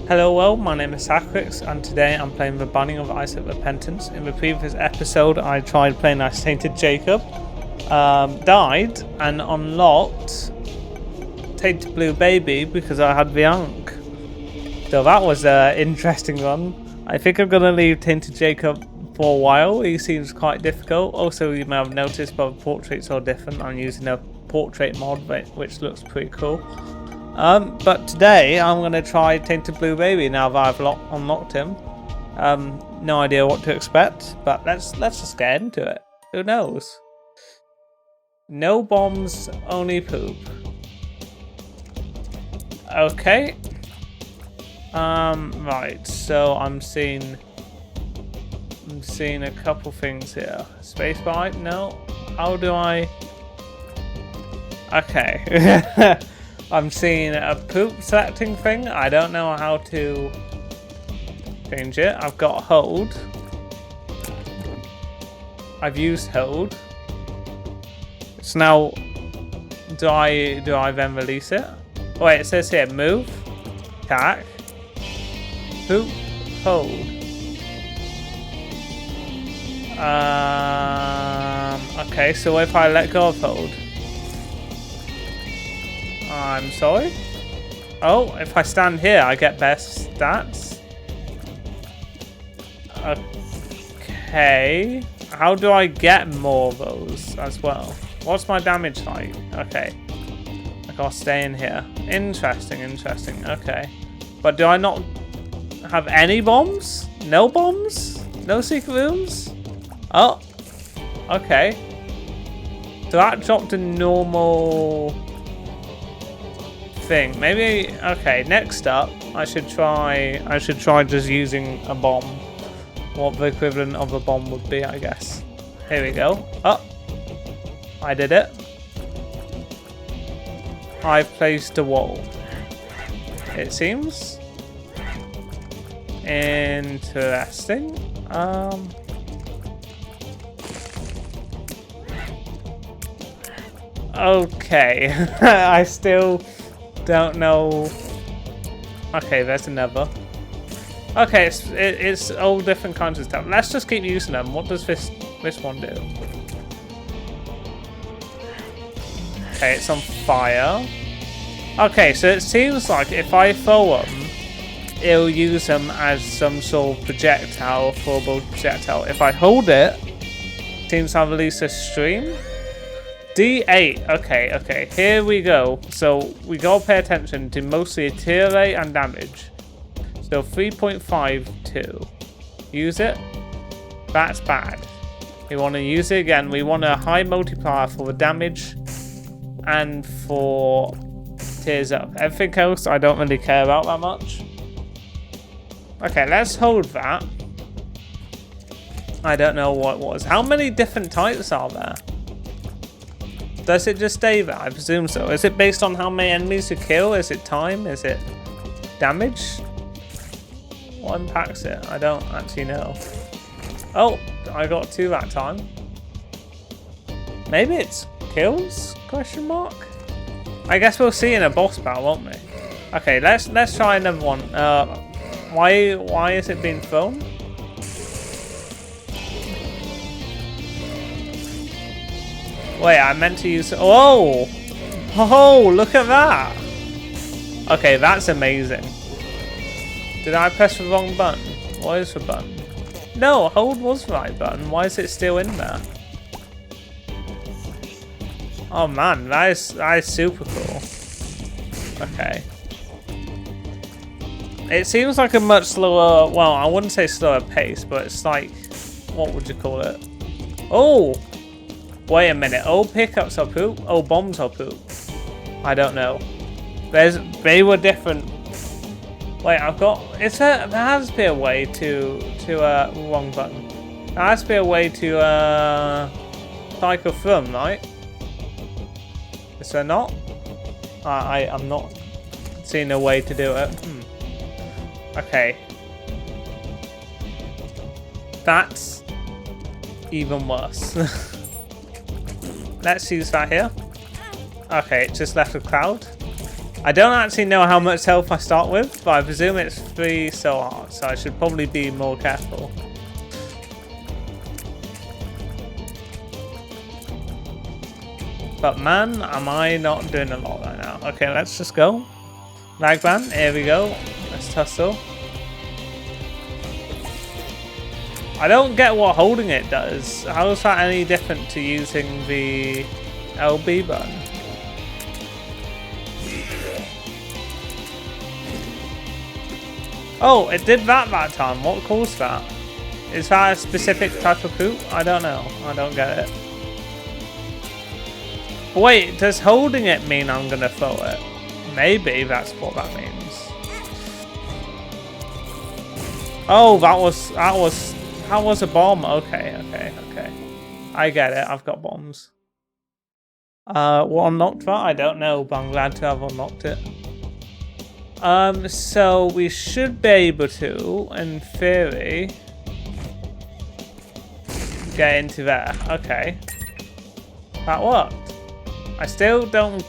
Hello world, my name is Haxorix and today I'm playing the Binding of Isaac Repentance. In the previous episode I tried playing as Tainted Jacob, died and unlocked Tainted Blue Baby because I had the Ankh. So that was an interesting one. I think I'm going to leave Tainted Jacob for a while. He seems quite difficult. Also, you may have noticed but the portraits are different. I'm using a portrait mod which looks pretty cool. But today I'm going to try Tainted Blue Baby now that I've unlocked him. No idea what to expect, but let's just get into it. Who knows? No bombs, only poop. Okay. Right, so I'm seeing a couple things here. Spacebar? No. How do I? Okay. I'm seeing a poop selecting thing. I don't know how to change it. I've got hold. I've used hold. So now, do I then release it? Oh, wait, it says here move, attack, poop, hold. Okay, so if I let go of hold. I'm sorry? Oh, if I stand here, I get best stats. Okay. How do I get more of those as well? What's my damage like? Okay. I gotta stay in here. Interesting. Okay. But do I not have any bombs? No bombs? No secret rooms? Oh. Okay. So that dropped a normal thing. Maybe okay, next up I should try just using a bomb. What the equivalent of a bomb would be, I guess. Here we go. Oh, I did it. I've placed a wall, it seems. Interesting. Okay. I still don't know. Okay, there's another. Okay, it's all different kinds of stuff. Let's just keep using them. What does this one do? Okay, it's on fire. Okay, so it seems like if I throw them, it'll use them as some sort of projectile, throwable projectile. If I hold it, it seems I'll release a stream. D8, okay, here we go. So we gotta pay attention to mostly tier rate and damage. So 3.52. Use it. That's bad. We want to use it again. We want a high multiplier for the damage and for tiers up. Everything else I don't really care about that much. Okay, let's hold that. I don't know what it was. How many different types are there? Does it just stay there? I presume so. Is it based on how many enemies you kill? Is it time? Is it damage? What impacts it? I don't actually know. Oh, I got 2 that time. Maybe it's kills? Question mark? I guess we'll see in a boss battle, won't we? Okay, let's try another one. Why is it being thrown? Wait, I meant to use... Oh! Oh, look at that! Okay, that's amazing. Did I press the wrong button? What is the button? No, hold was the right button. Why is it still in there? Oh man, that is super cool. Okay. It seems like a much slower... Well, I wouldn't say slower pace, but it's like... What would you call it? Oh! Wait a minute. Oh, pickups are poop? Oh, bombs are poop. I don't know. They were different. Wait, I've got... There has to be a way to wrong button. There has to be a way to cycle through them, right? Is there not? I'm not seeing a way to do it. Okay. That's even worse. Let's use that here. Okay, it just left a cloud. I don't actually know how much health I start with, but I presume it's 3 soul hearts, so I should probably be more careful. But man, am I not doing a lot right now. Okay, let's just go. Ragban, here we go. Let's tussle. I don't get what holding it does. How is that any different to using the LB button? Oh, it did that time. What caused that? Is that a specific type of poop? I don't know. I don't get it. Wait, does holding it mean I'm gonna throw it? Maybe that's what that means. Oh, that was a bomb. Okay. I get it. I've got bombs. What unlocked that? I don't know, but I'm glad to have unlocked it. So we should be able to, in theory, get into there. Okay. That worked. I still don't...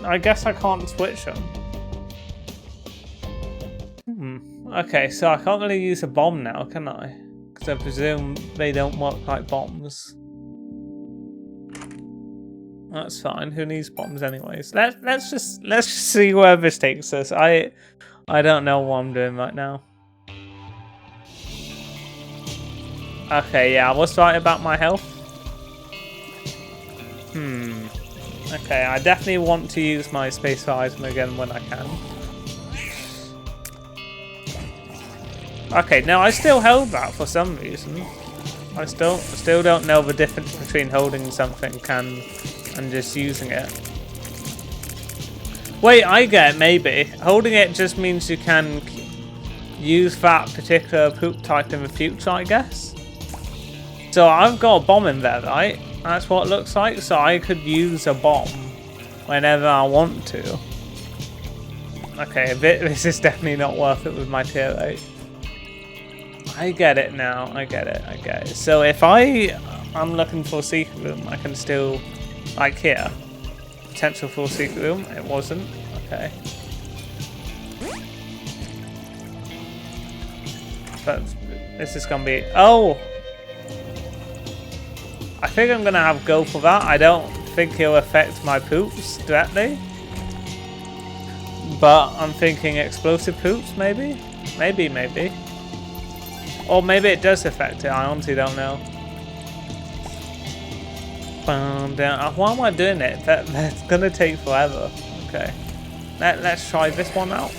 I guess I can't switch them. Okay, so I can't really use a bomb now, can I? Because I presume they don't work like bombs. That's fine. Who needs bombs anyways? Let's just see where this takes us. I don't know what I'm doing right now. Okay, yeah, I was right about my health. Okay, I definitely want to use my space item again when I can. Okay, now I still held that for some reason. I still don't know the difference between holding something and just using it. Wait, I get it, maybe. Holding it just means you can use that particular poop type in the future, I guess. So I've got a bomb in there, right? That's what it looks like. So I could use a bomb whenever I want to. Okay, this is definitely not worth it with my tier 8. I get it now. I get it. So if I'm looking for a secret room, I can still, like here, potential for a secret room. It wasn't. Okay. But this is gonna be. Oh, I think I'm gonna have go for that. I don't think it'll affect my poops directly, but I'm thinking explosive poops, maybe. Or maybe it does affect it, I honestly don't know. Why am I doing it? That's gonna take forever. Okay. Let's try this one out.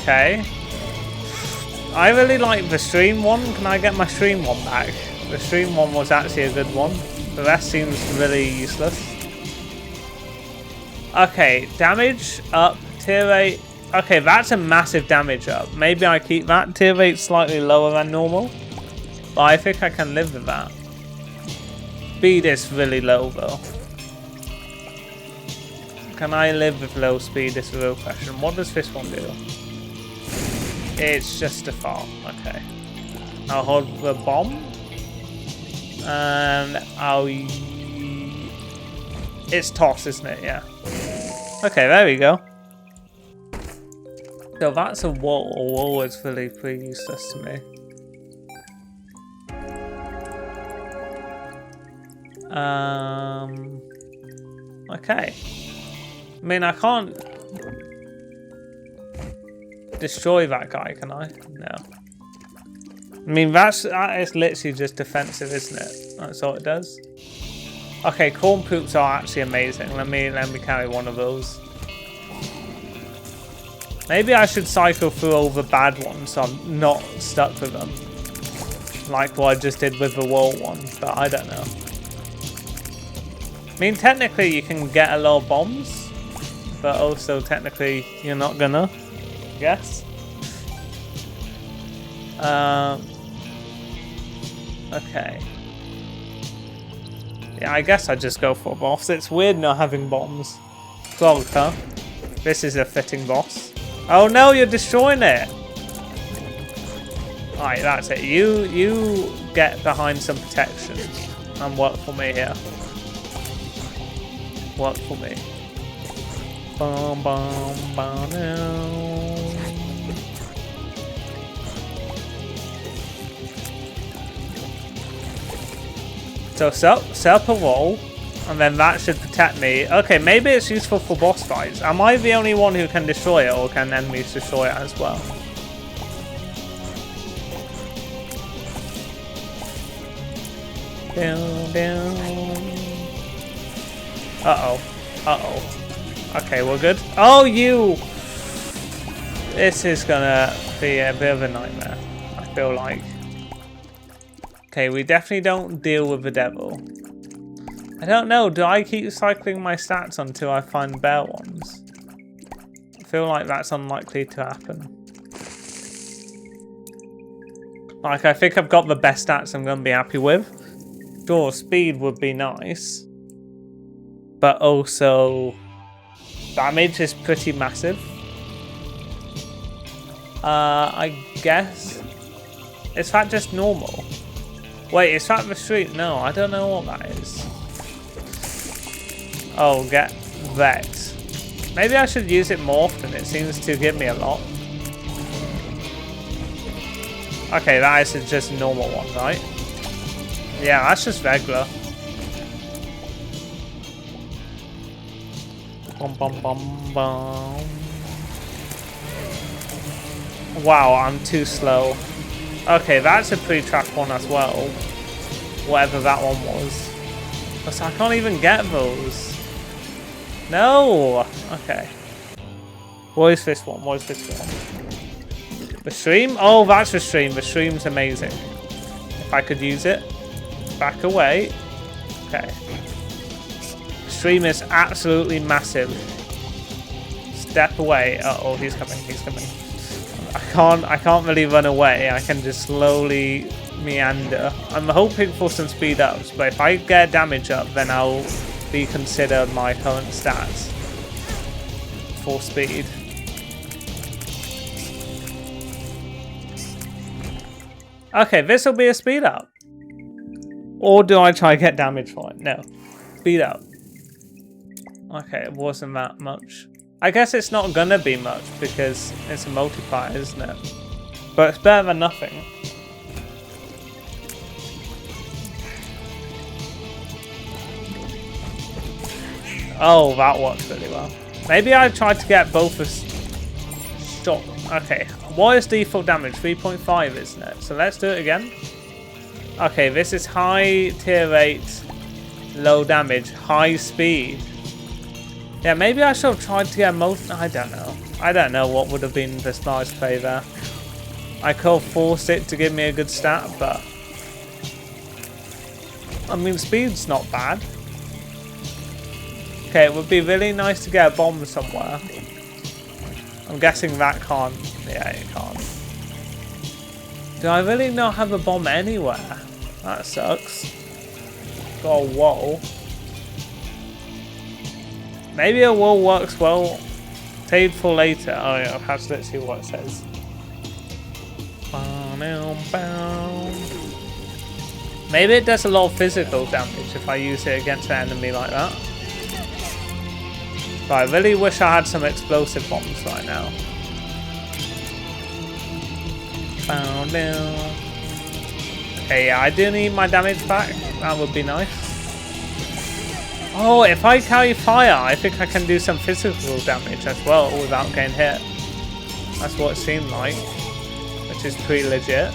Okay. I really like the stream one. Can I get my stream one back? The stream one was actually a good one. The rest seems really useless. Okay, damage up. Tier 8. Okay, that's a massive damage up. Maybe I keep that. Tier 8 slightly lower than normal. But I think I can live with that. Speed is really low though. Can I live with low speed is a real question. What does this one do? It's just a fart. Okay. I'll hold the bomb. And I'll... It's toss, isn't it? Yeah. Okay, there we go. So that's a wall. A wall is really pretty useless to me. Okay. I mean, I can't destroy that guy, can I? No. I mean, that is literally just defensive, isn't it? That's all it does. Okay, corn poops are actually amazing. Let me carry one of those. Maybe I should cycle through all the bad ones so I'm not stuck with them. Like what I just did with the wall one, but I don't know. I mean, technically you can get a lot of bombs, but also technically you're not gonna, I guess. Okay. Yeah, I guess I just go for boss. It's weird not having bombs. Clog, huh? This is a fitting boss. Oh no, you're destroying it! Alright, that's it. You get behind some protection and work for me here. work for me. Bum, bum, bum, now. So set up a wall, and then that should protect me. Okay, maybe it's useful for boss fights. Am I the only one who can destroy it, or can enemies destroy it as well? Down, down. Uh-oh. Uh-oh. Okay, we're good. Oh, you! This is gonna be a bit of a nightmare, I feel like. Okay, we definitely don't deal with the devil. I don't know, do I keep cycling my stats until I find bear ones? I feel like that's unlikely to happen. Like, I think I've got the best stats I'm going to be happy with. Sure, speed would be nice. But also, damage is pretty massive. I guess. Is that just normal? Wait, is that the street? No, I don't know what that is. Oh, get Vex. Maybe I should use it more often. It seems to give me a lot. Okay, that is just a normal one, right? Yeah, that's just regular. Bum, bum, bum, bum. Wow, I'm too slow. Okay, that's a pre-trap one as well. Whatever that one was. So I can't even get those. No! Okay. What is this one? What is this one? The stream? Oh, that's the stream. The stream's amazing. If I could use it. Back away. Okay. The stream is absolutely massive. Step away. Uh-oh, he's coming. He's coming. I can't really run away. I can just slowly meander. I'm hoping for some speed ups, but if I get damage up, then I'll reconsider my current stats for speed. Okay, this will be a speed up. Or do I try to get damage for it? No. Speed up. Okay, it wasn't that much. I guess it's not gonna be much because it's a multiplier, isn't it? But it's better than nothing. Oh, that works really well. Maybe I tried to get both of stop. Okay, what is default damage? 3.5, isn't it? So let's do it again. Okay, this is high tier rate, low damage, high speed. Yeah, maybe I should have tried to get most. I don't know. I don't know what would have been the smartest play there. I could have forced it to give me a good stat, but I mean, speed's not bad. Okay, it would be really nice to get a bomb somewhere. I'm guessing that can't. Yeah, it can't. Do I really not have a bomb anywhere? That sucks. Got a wall. Maybe a wall works well. Saved for later. Oh yeah, let's see what it says. Maybe it does a lot of physical damage if I use it against an enemy like that. But I really wish I had some explosive bombs right now. Okay, yeah, I do need my damage back. That would be nice. Oh, if I carry fire, I think I can do some physical damage as well without getting hit. That's what it seemed like, which is pretty legit.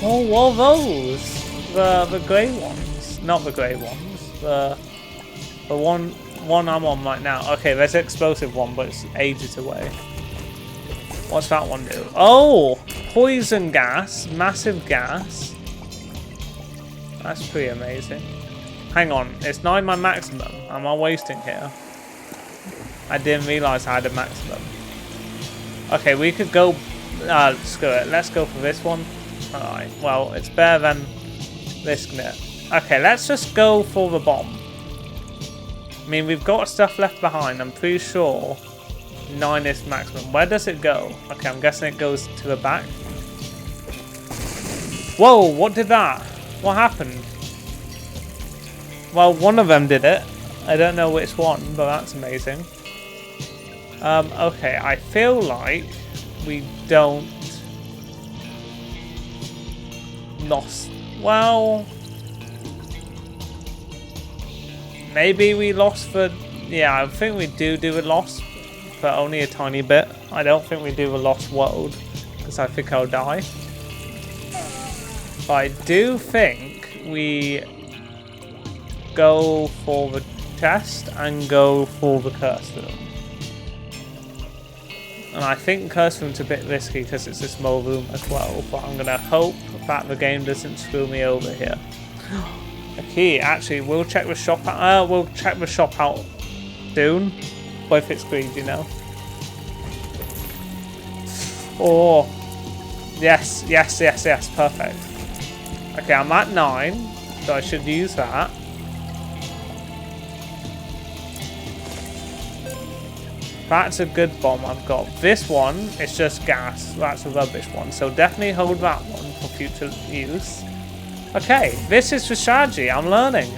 Oh, what are those? The grey ones, not the grey ones. The one I'm on right now. Okay, there's an explosive one, but it's ages away. What's that one do? Oh, poison gas, massive gas. That's pretty amazing. Hang on, it's 9 my maximum. Am I wasting here? I didn't realise I had a maximum. Okay, we could go... screw it. Let's go for this one. Alright, well, it's better than risking it. Okay, let's just go for the bomb. I mean, we've got stuff left behind. I'm pretty sure 9 is maximum. Where does it go? Okay, I'm guessing it goes to the back. Whoa, what did that? What happened? Well, one of them did it. I don't know which one, but that's amazing. Okay, I feel like we don't lost. Well, maybe we lost for. Yeah, I think we do a loss, but only a tiny bit. I don't think we do a lost world because I think I'll die. But I do think we go for the chest and go for the curse room. And I think curse room's a bit risky because it's a small room as well, but I'm gonna hope that the game doesn't screw me over here. Okay, actually, we'll check the shop out. We'll check the shop out soon, but if it's green, you know. Oh, yes, perfect. Okay, I'm at 9, so I should use that. That's a good bomb I've got. This one is just gas. That's a rubbish one. So definitely hold that one for future use. Okay, this is the strategy. I'm learning.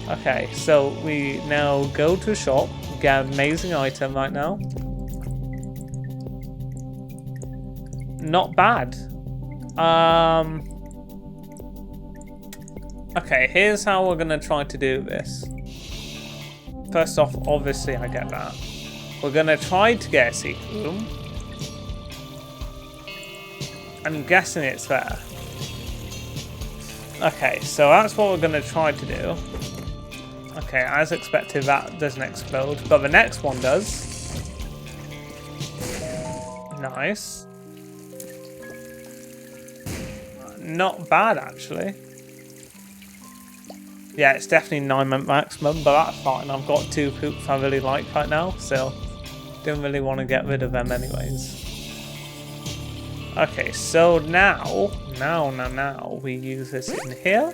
Okay, so we now go to a shop, get an amazing item right now. Not bad. Okay, here's how we're gonna try to do this. First off, obviously I get that. We're gonna try to get a secret room. I'm guessing it's there. Okay, so that's what we're gonna try to do. Okay, as expected, that doesn't explode, but the next one does. Nice. Not bad, actually. Yeah, it's definitely 9 maximum, but that's fine. I've got 2 poops I really like right now, so don't really want to get rid of them anyways. Okay, so now we use this in here.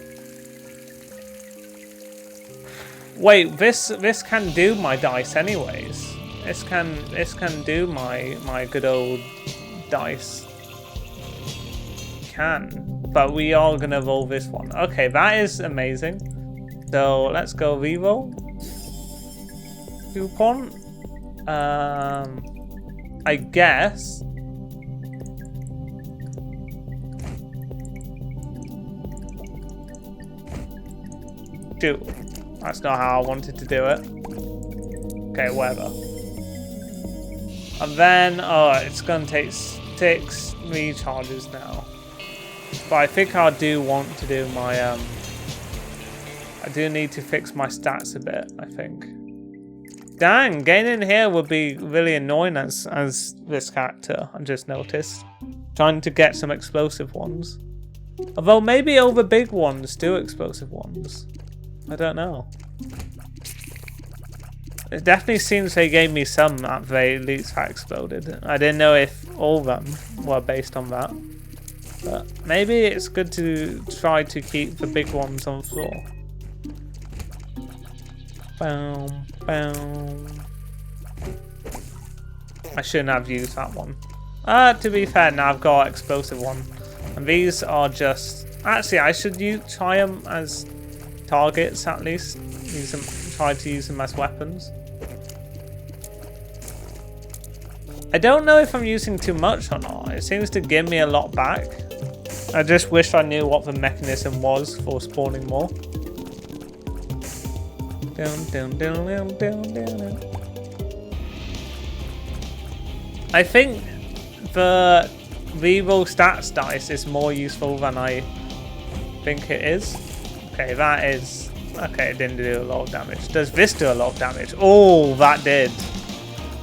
Wait, this can do my dice anyways. This can do my good old dice. Can, but we are gonna roll this one. Okay, that is amazing. So let's go reroll. Coupon. I guess. Shoot. That's not how I wanted to do it. Okay, whatever. And then, it's gonna take 6 recharges now. But I think I do want to do my, I do need to fix my stats a bit, I think. Dang, getting in here would be really annoying as this character, I just noticed. Trying to get some explosive ones. Although maybe all the big ones do explosive ones. I don't know. It definitely seems they gave me some at the very least that exploded. I didn't know if all of them were based on that. But maybe it's good to try to keep the big ones on the floor. Boom, boom. I shouldn't have used that one. To be fair, now I've got an explosive one. And these are just... Actually, I should try them as targets at least. Try to use them as weapons. I don't know if I'm using too much or not. It seems to give me a lot back. I just wish I knew what the mechanism was for spawning more. I think the reroll stats dice is more useful than I think it is. Okay, that is... Okay, it didn't do a lot of damage. Does this do a lot of damage? Oh, that did.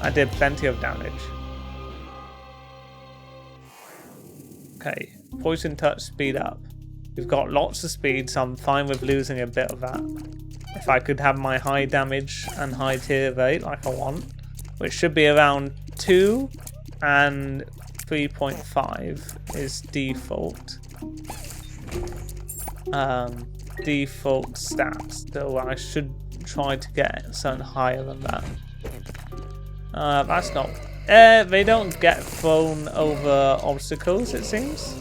That did plenty of damage. Okay, poison touch, speed up. We've got lots of speed, so I'm fine with losing a bit of that. If I could have my high damage and high tier rate like I want, which should be around 2 and 3.5 is default. Default stats, so I should try to get something higher than that. That's not... they don't get thrown over obstacles, it seems.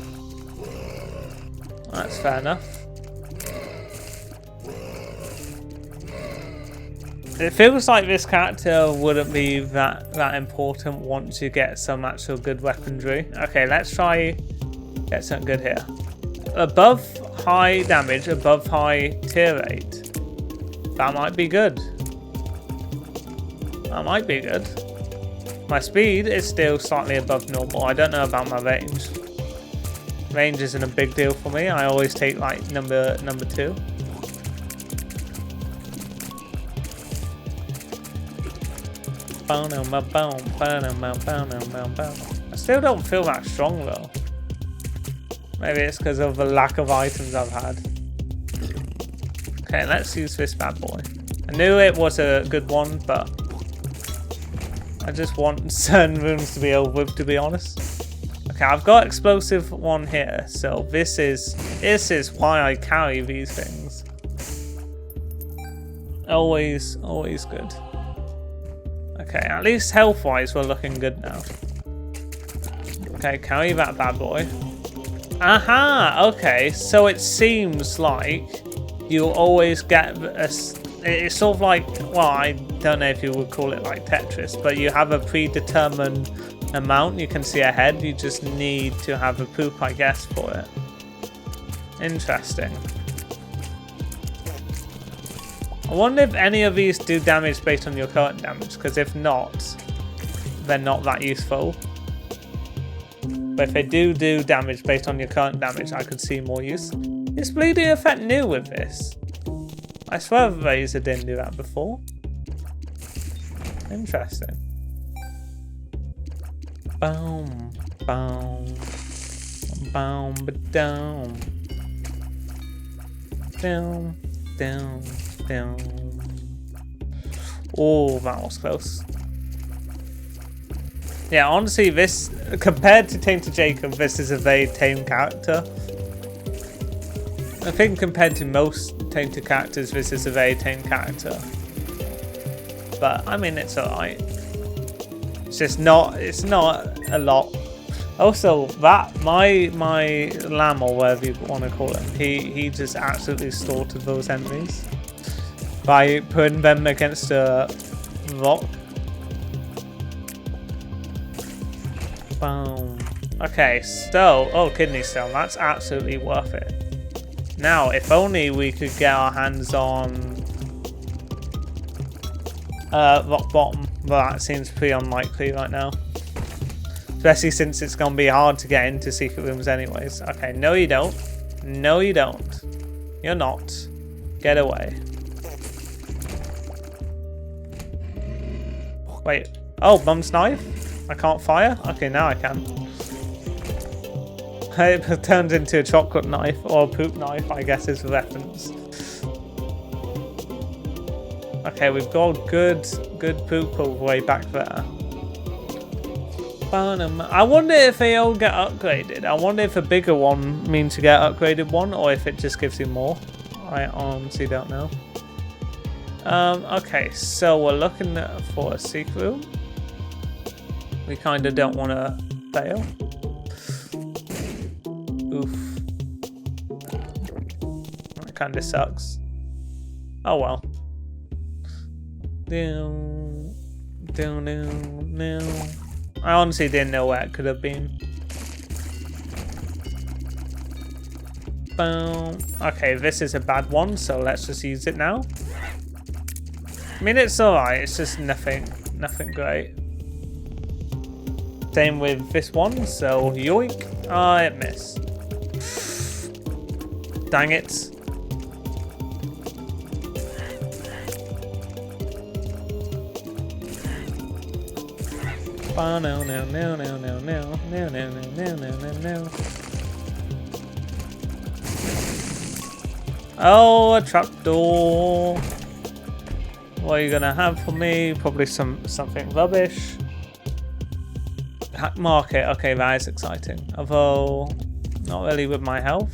That's fair enough. It feels like this character wouldn't be that important once you get some actual good weaponry. Okay, let's try get something good here. Above high damage, above high tier 8. That might be good. That might be good. My speed is still slightly above normal. I don't know about my range. Range isn't a big deal for me. I always take like number 2. I still don't feel that strong though. Maybe it's because of the lack of items I've had. Okay, let's use this bad boy. I knew it was a good one, but I just want certain rooms to be over with, to be honest. Okay, I've got explosive one here, so this is why I carry these things. Always good. Okay, at least health-wise we're looking good now. Okay, carry that bad boy. Aha! Okay, so it seems like you always get it's sort of like, well, I don't know if you would call it like Tetris, but you have a predetermined amount you can see ahead. You just need to have a poop, I guess, for it. Interesting. I wonder if any of these do damage based on your current damage, because if not, they're not that useful. But if they do damage based on your current damage, I could see more use. Is bleeding effect new with this? I swear Razor didn't do that before. Interesting. Boom, boom, boom, down, down, down. Oh, that was close. Yeah, honestly, this, compared to Tainted Jacob, this is a very tame character. I think compared to most Tainted characters, this is a very tame character. But, I mean, it's alright. It's just not, it's not a lot. Also, that, my lamb, or whatever you want to call him, he just absolutely slaughtered those enemies by putting them against a rock. Boom. Okay, so, oh, kidney stone, that's absolutely worth it. Now, if only we could get our hands on rock bottom, but that seems pretty unlikely right now. Especially since it's going to be hard to get into secret rooms anyways. Okay, no you don't. No you don't. You're not. Get away. Wait. Oh, Mum's knife? I can't fire? Okay, now I can. It turned into a chocolate knife, or a poop knife, I guess is the reference. Okay, we've got good poop all the way back there. I wonder if they all get upgraded. I wonder if a bigger one means you get an upgraded one, or if it just gives you more. I honestly don't know. Okay, so we're looking for a secret room. We kind of don't want to fail. Oof. That kind of sucks. Oh well. I honestly didn't know where it could have been. Boom. Okay, this is a bad one, so let's just use it now. I mean, it's alright, it's just nothing great. Same with this one, so yoink. I missed. Dang it. No. Oh, a trapdoor. What are you gonna have for me? Probably something rubbish. Hack market. Okay, that is exciting. Although, not really with my health.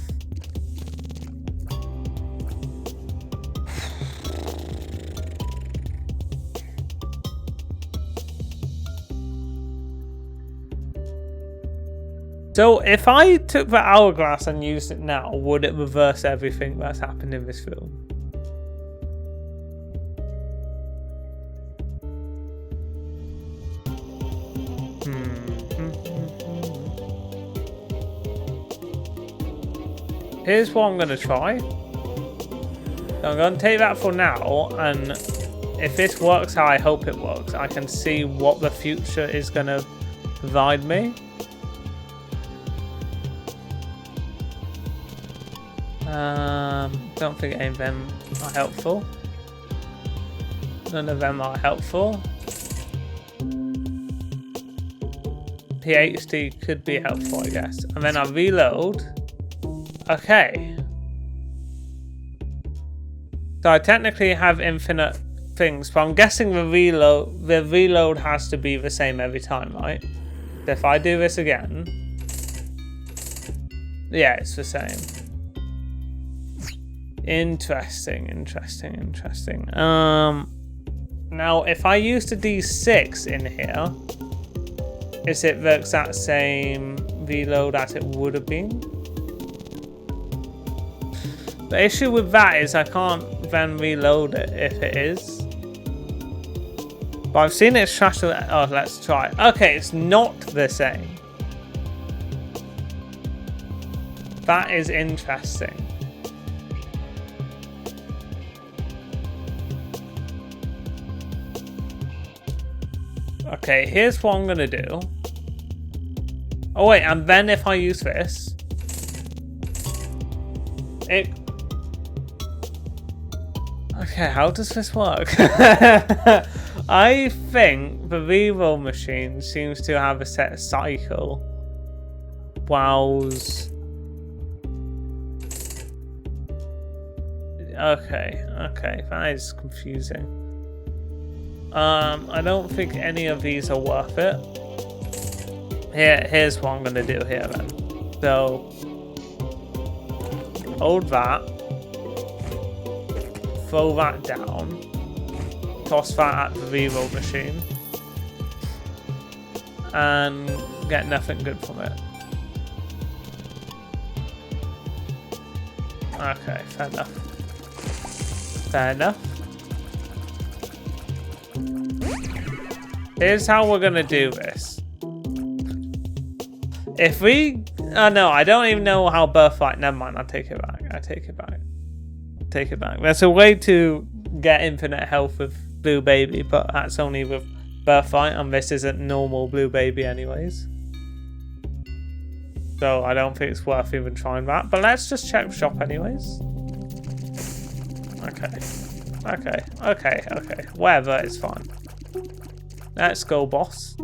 So if I took the hourglass and used it now, would it reverse everything that's happened in this film? here's what I'm gonna try. So I'm gonna take that for now, and if this works how I hope it works, I can see what the future is gonna provide me. Don't think any of them are helpful. None of them are helpful. PhD could be helpful, I guess. And then I reload. Okay. So I technically have infinite things, but I'm guessing the reload has to be the same every time, right? So if I do this again, yeah, it's the same. Interesting. Now if I use the D6 in here, is it the exact same reload as it would have been? The issue with that is I can't then reload it if it is. But I've seen it trash. Oh, let's try. Okay, it's not the same. That is interesting. Okay, here's what I'm gonna do. Oh wait, and then if I use this, it... Okay, how does this work? I think the reroll machine seems to have a set cycle. Whilst... Okay, that is confusing. I don't think any of these are worth it. Here's what I'm gonna do here then. So, hold that, throw that down, toss that at the reroll machine, and get nothing good from it. Okay, fair enough. Here's how we're gonna do this. If we... Oh no, I don't even know how birthright... Never mind, I take it back. There's a way to get infinite health with Blue Baby, but that's only with birthright, and this isn't normal Blue Baby anyways. So I don't think it's worth even trying that. But let's just check the shop anyways. Okay. Whatever, it's fine. Let's go, boss.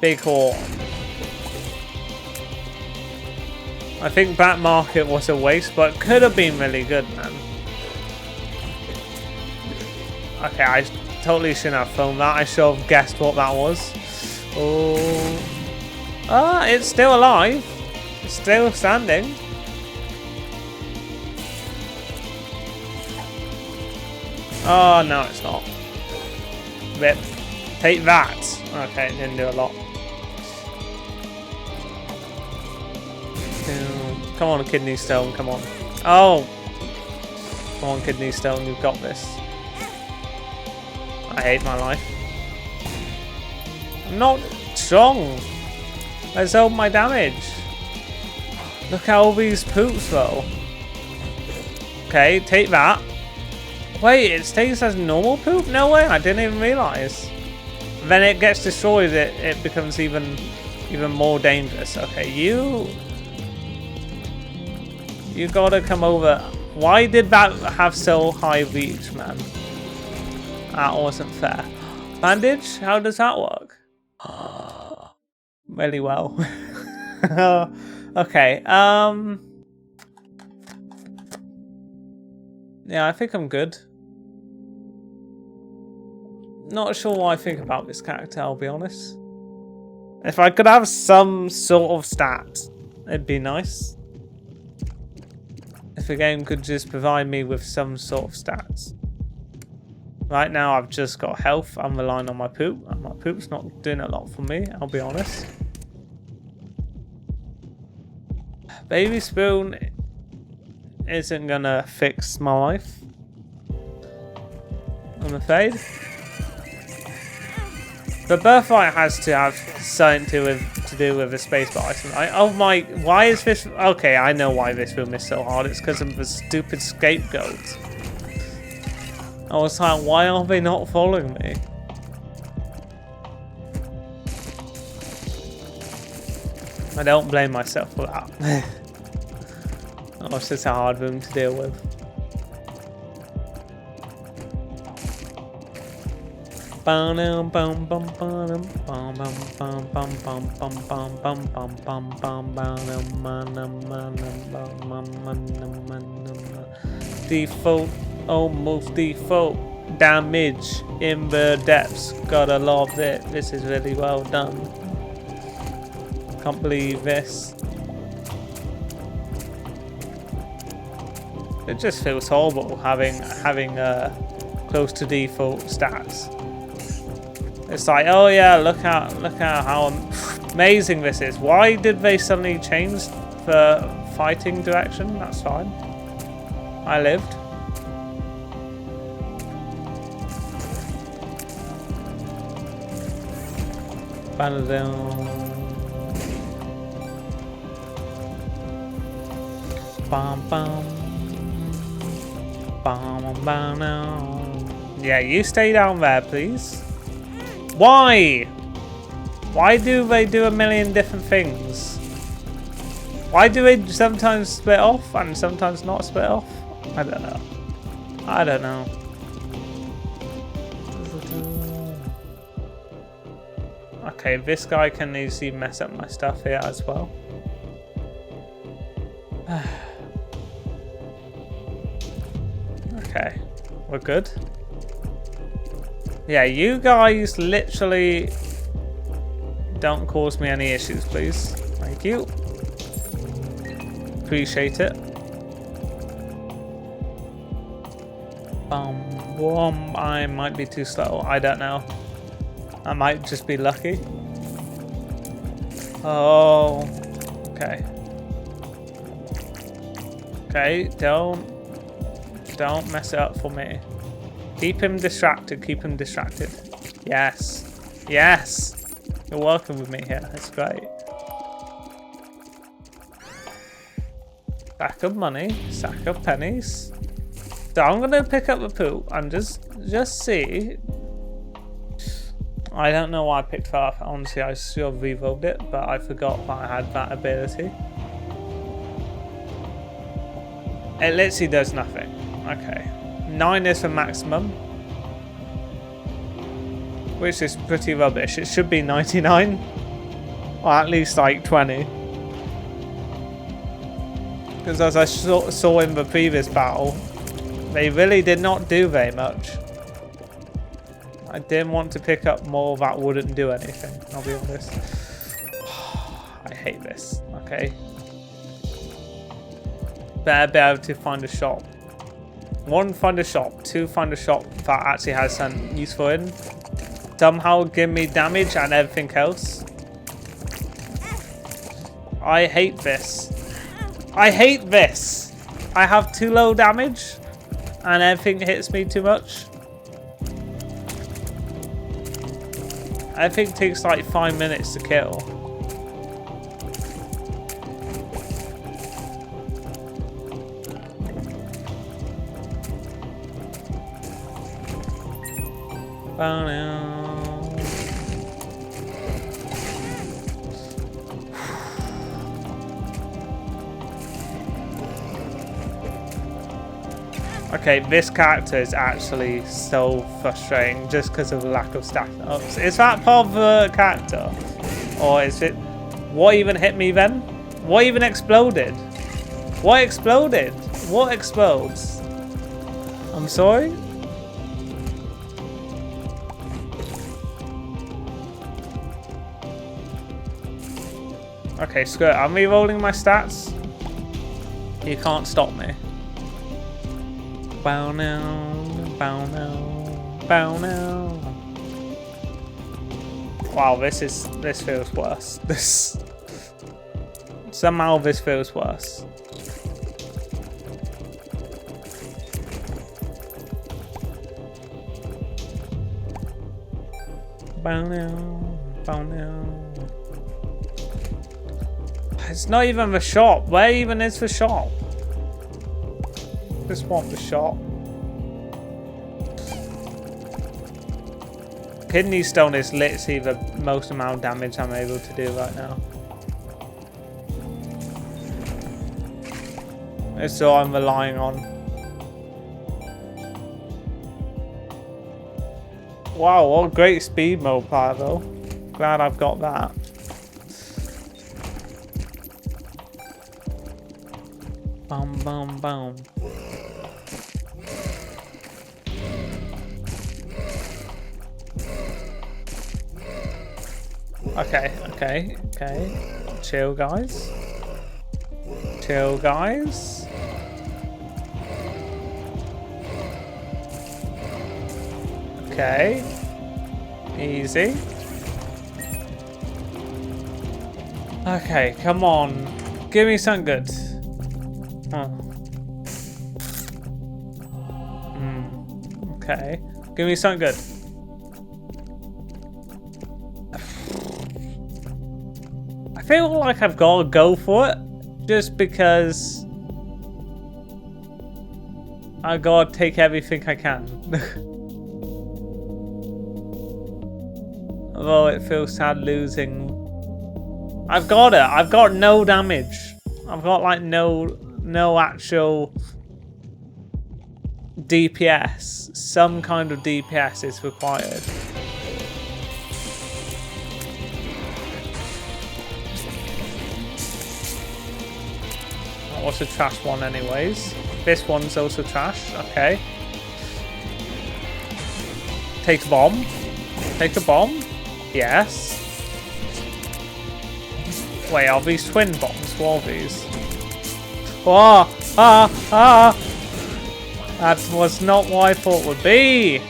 Big horn. I think that market was a waste, but could have been really good, man. Okay, I totally shouldn't have filmed that. I should have guessed what that was. Oh. Ah, it's still alive. It's still standing. Oh, no, it's not. Rip. Take that. Okay, it didn't do a lot. Come on, Kidney Stone, come on. Oh! Come on, Kidney Stone, you've got this. I hate my life. I'm not strong. Let's up my damage. Look at all these poops, though. Okay, take that. Wait, it stays as normal poop? No way, I didn't even realise. Then it gets destroyed, it becomes even more dangerous. Okay, you gotta come over. Why did that have so high reach, man? That wasn't fair. Bandage? How does that work? Really well. Okay, yeah, I think I'm good. Not sure what I think about this character, I'll be honest. If I could have some sort of stat, it'd be nice. If the game could just provide me with some sort of stats. Right now I've just got health, I'm relying on my poop, and my poop's not doing a lot for me, I'll be honest. Baby Spoon isn't gonna fix my life, I'm afraid. The birthright has to have something to do with the spacebar item. Oh my, why is this? Okay, I know why this room is so hard. It's because of the stupid scapegoat. I was like, why are they not following me? I don't blame myself for that. Oh, it's just a hard room to deal with. Default, almost default damage in the depths. Gotta love it. This is really well done. Can't believe this. It just feels horrible having close to default stats. It's like, oh yeah, look at how amazing this is. Why did they suddenly change the fighting direction? That's fine. I lived. Bam bam. Bam bam. Yeah, you stay down there, please. Why? Why do they do a million different things? Why do they sometimes split off and sometimes not split off? I don't know. I don't know. Okay, this guy can easily mess up my stuff here as well. Okay, we're good. Yeah, you guys literally don't cause me any issues, please. Thank you. Appreciate it. I might be too slow. I don't know. I might just be lucky. Oh, okay. Okay, don't mess it up for me. Keep him distracted, keep him distracted. Yes. Yes! You're welcome with me here, that's great. Stack of money, stack of pennies. So I'm gonna pick up the poop and just see. I don't know why I picked that up. Honestly, I should have revolved it, but I forgot that I had that ability. It literally does nothing. Okay. 9 is the maximum, which is pretty rubbish. It should be 99, or at least like 20. Because as I saw in the previous battle, they really did not do very much. I didn't want to pick up more that wouldn't do anything, I'll be honest. I hate this. Okay. Better be able to find a shop. 1, find a shop. 2, find a shop that actually has something useful in. Somehow give me damage and everything else. I hate this. I hate this. I have too low damage and everything hits me too much. Everything takes like 5 minutes to kill. Okay, this character is actually so frustrating just because of the lack of stacking ups. Is that part of the character? Or is it... What even hit me then? What even exploded? What exploded? What explodes? I'm sorry? Okay, screw it. I'm re-rolling my stats. You can't stop me. Bow now, bow now, bow now. Wow, this feels worse. Somehow this feels worse. It's not even the shop. Where even is the shop? Just want the shop. Kidney stone is literally the most amount of damage I'm able to do right now. It's all I'm relying on. Wow, what a great speed multiplier though. Glad I've got that. Boom, boom, boom. Okay. Chill, guys. Chill, guys. Okay. Easy. Okay, come on. Give me something good. Oh. Okay. Give me something good. I feel like I've got to go for it. Just because I gotta take everything I can. Although it feels sad losing. I've got it. I've got no damage. I've got like no actual DPS. Some kind of DPS is required. That was a trash one anyways. This one's also trash. Okay. Take a bomb. Take a bomb. Yes. Wait, are these twin bombs? What are these? That was not what I thought would be.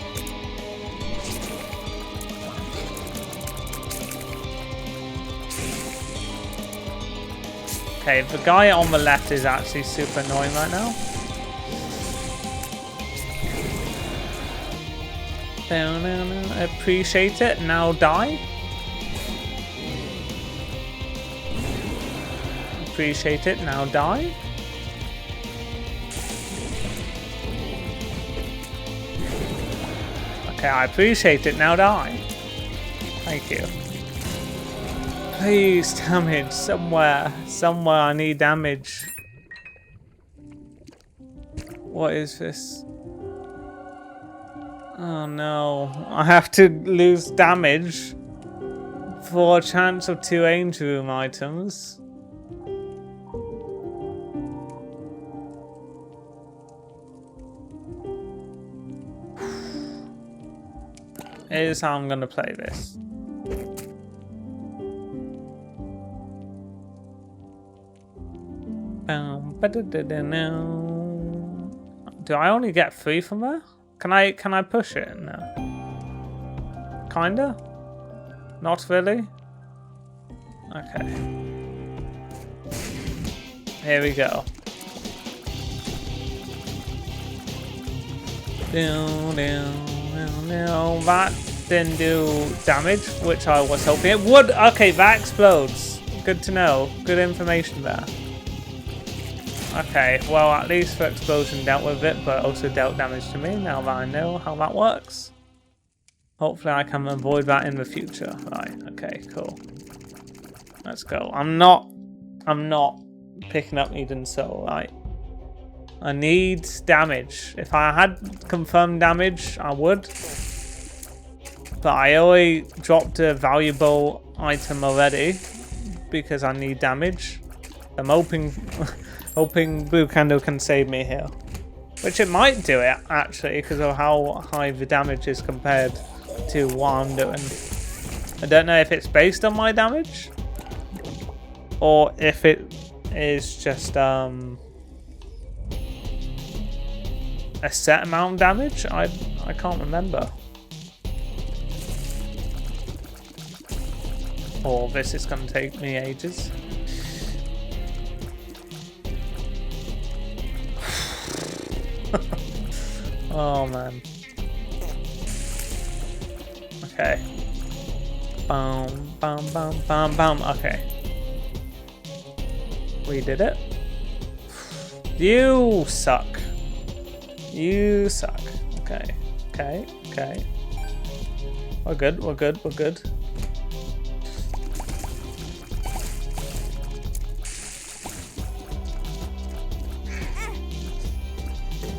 Okay, the guy on the left is actually super annoying right now. Appreciate it. Now die. Appreciate it. Now die. Okay, I appreciate it. Now die. Thank you. Please, damage. Somewhere I need damage. What is this? Oh no. I have to lose damage for a chance of 2 Angel Room items. Here's how I'm gonna play this. Do I only get 3 from there? Can I push it? No. Kinda? Not really? Okay. Here we go. No, that didn't do damage, which I was hoping it would. Okay, that explodes. Good to know. Good information there. Okay, well, at least the explosion dealt with it, but also dealt damage to me, now that I know how that works. Hopefully I can avoid that in the future. Right, okay, cool. Let's go. I'm not picking up Eden Soul, right? I need damage. If I had confirmed damage, I would. But I already dropped a valuable item already because I need damage. I'm hoping Blue Candle can save me here. Which it might do it, actually, because of how high the damage is compared to what I'm doing. I don't know if it's based on my damage, or if it is just a set amount of damage. I can't remember. Oh, this is going to take me ages. Oh man. Okay. Boom, bam, bam, bam, bam. Okay. We did it. You suck. You suck. Okay. Okay. Okay. We're good. We're good. We're good.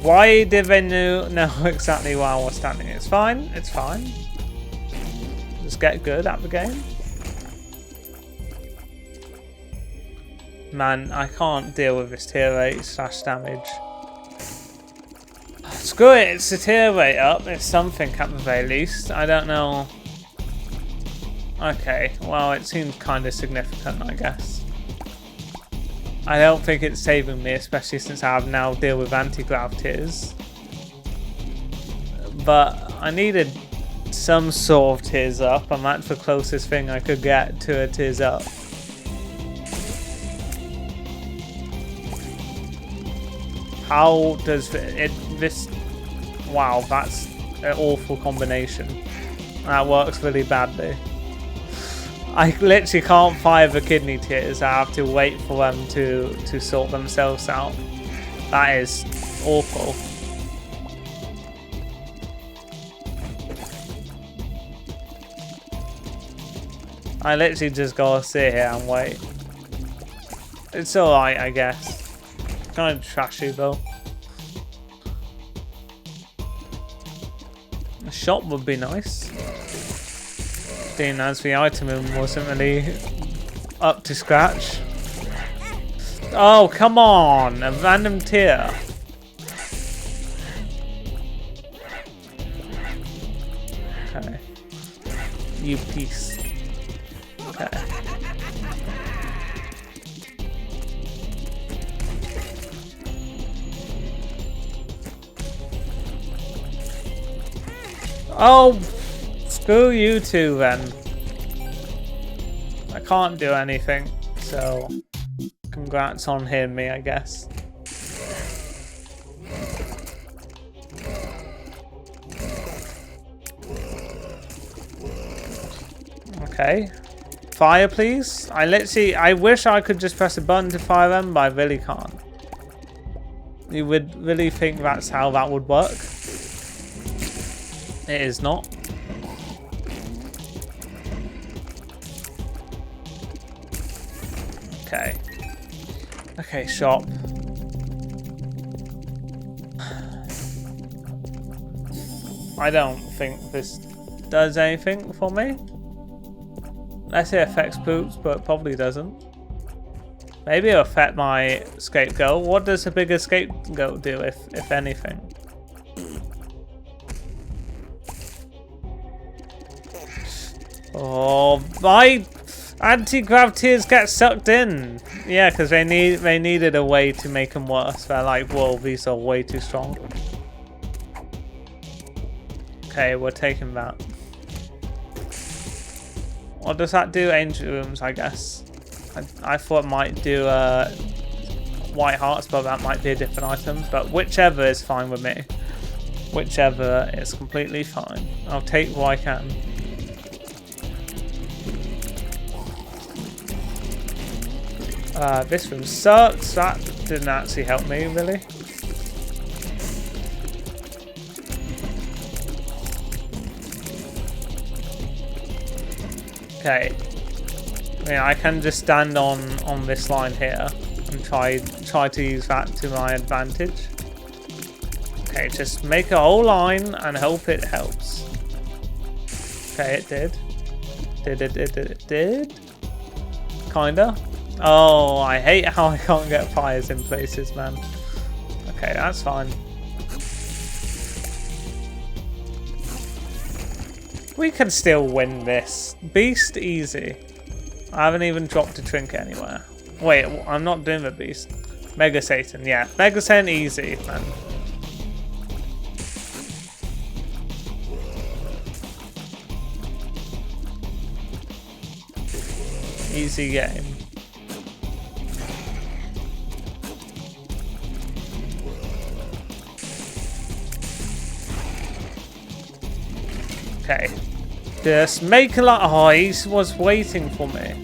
Why did they know exactly where I was standing? It's fine. It's fine. Just get good at the game. Man, I can't deal with this tier 8 slash damage. Screw it, it's a tier 8 up. It's something at the very least. I don't know. Okay, well, it seems kind of significant, I guess. I don't think it's saving me, especially since I have now deal with anti-grav tiers. But I needed some sort of tears up, and that's the closest thing I could get to a tears up. How does this? Wow, that's an awful combination. That works really badly. I literally can't fire the kidney tears. I have to wait for them to sort themselves out. That is awful. I literally just gotta sit here and wait. It's alright, I guess. Kind of trashy though. A shop would be nice. Seeing as the item room wasn't really up to scratch. Oh, come on! A random tier. Okay. You piece. Okay. Oh! Screw you two then. I can't do anything, so congrats on hitting me, I guess. Okay. Fire, please. I wish I could just press a button to fire them, but I really can't. You would really think that's how that would work? It is not. Okay. Okay, shop. I don't think this does anything for me. Let's say it affects poops, but it probably doesn't. Maybe it'll affect my scapegoat. What does a bigger scapegoat do, if anything? Oh, my anti-grav tears get sucked in. Yeah, because they needed a way to make them worse. They're like, whoa, these are way too strong. Okay, we're taking that. What does that do? Angel rooms, I guess. I thought it might do white hearts, but that might be a different item. But whichever is fine with me. Whichever is completely fine. I'll take what I can. This room sucks. That didn't actually help me, really. Okay. I mean, I can just stand on this line here and try to use that to my advantage. Okay, just make a whole line and hope it helps. Okay, it did. It did. Kinda. Oh, I hate how I can't get fires in places, man. Okay, that's fine. We can still win this. Beast, easy. I haven't even dropped a trinket anywhere. Wait, I'm not doing the beast. Mega Satan, yeah. Mega Satan, easy, man. Easy game. Okay. Just make a lot. Oh, he was waiting for me.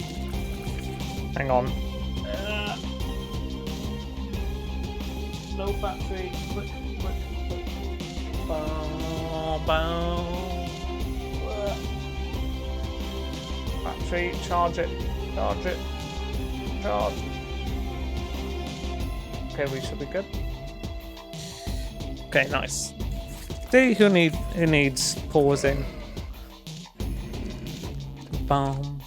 Hang on. No battery. Quick. Battery. Charge it. Charge. Okay, we should be good. Okay, nice. See who needs pausing. Boom.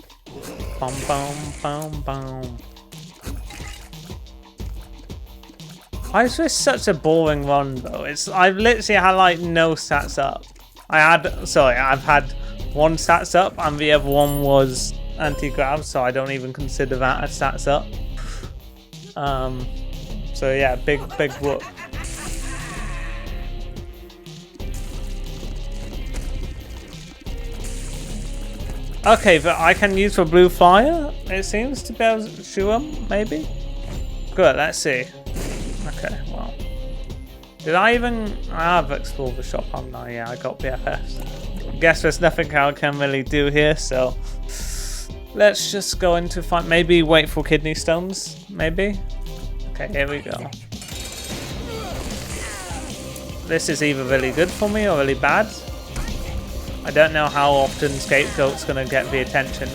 It's just such a boring run though. I've literally had like no stats up. I've had one stats up and the other one was anti-grav, so I don't even consider that a stats up. So yeah, big whoop. Okay, but I can use for blue fire. It seems to be able to shoot them, maybe. Good, let's see. Okay, well. Did I have explored the shop, haven't I? Yeah, I got BFFs. Guess there's nothing I can really do here, so let's just go into fight. Maybe wait for kidney stones, maybe. Okay, here we go. This is either really good for me or really bad. I don't know how often Scapegoat's gonna get the attention.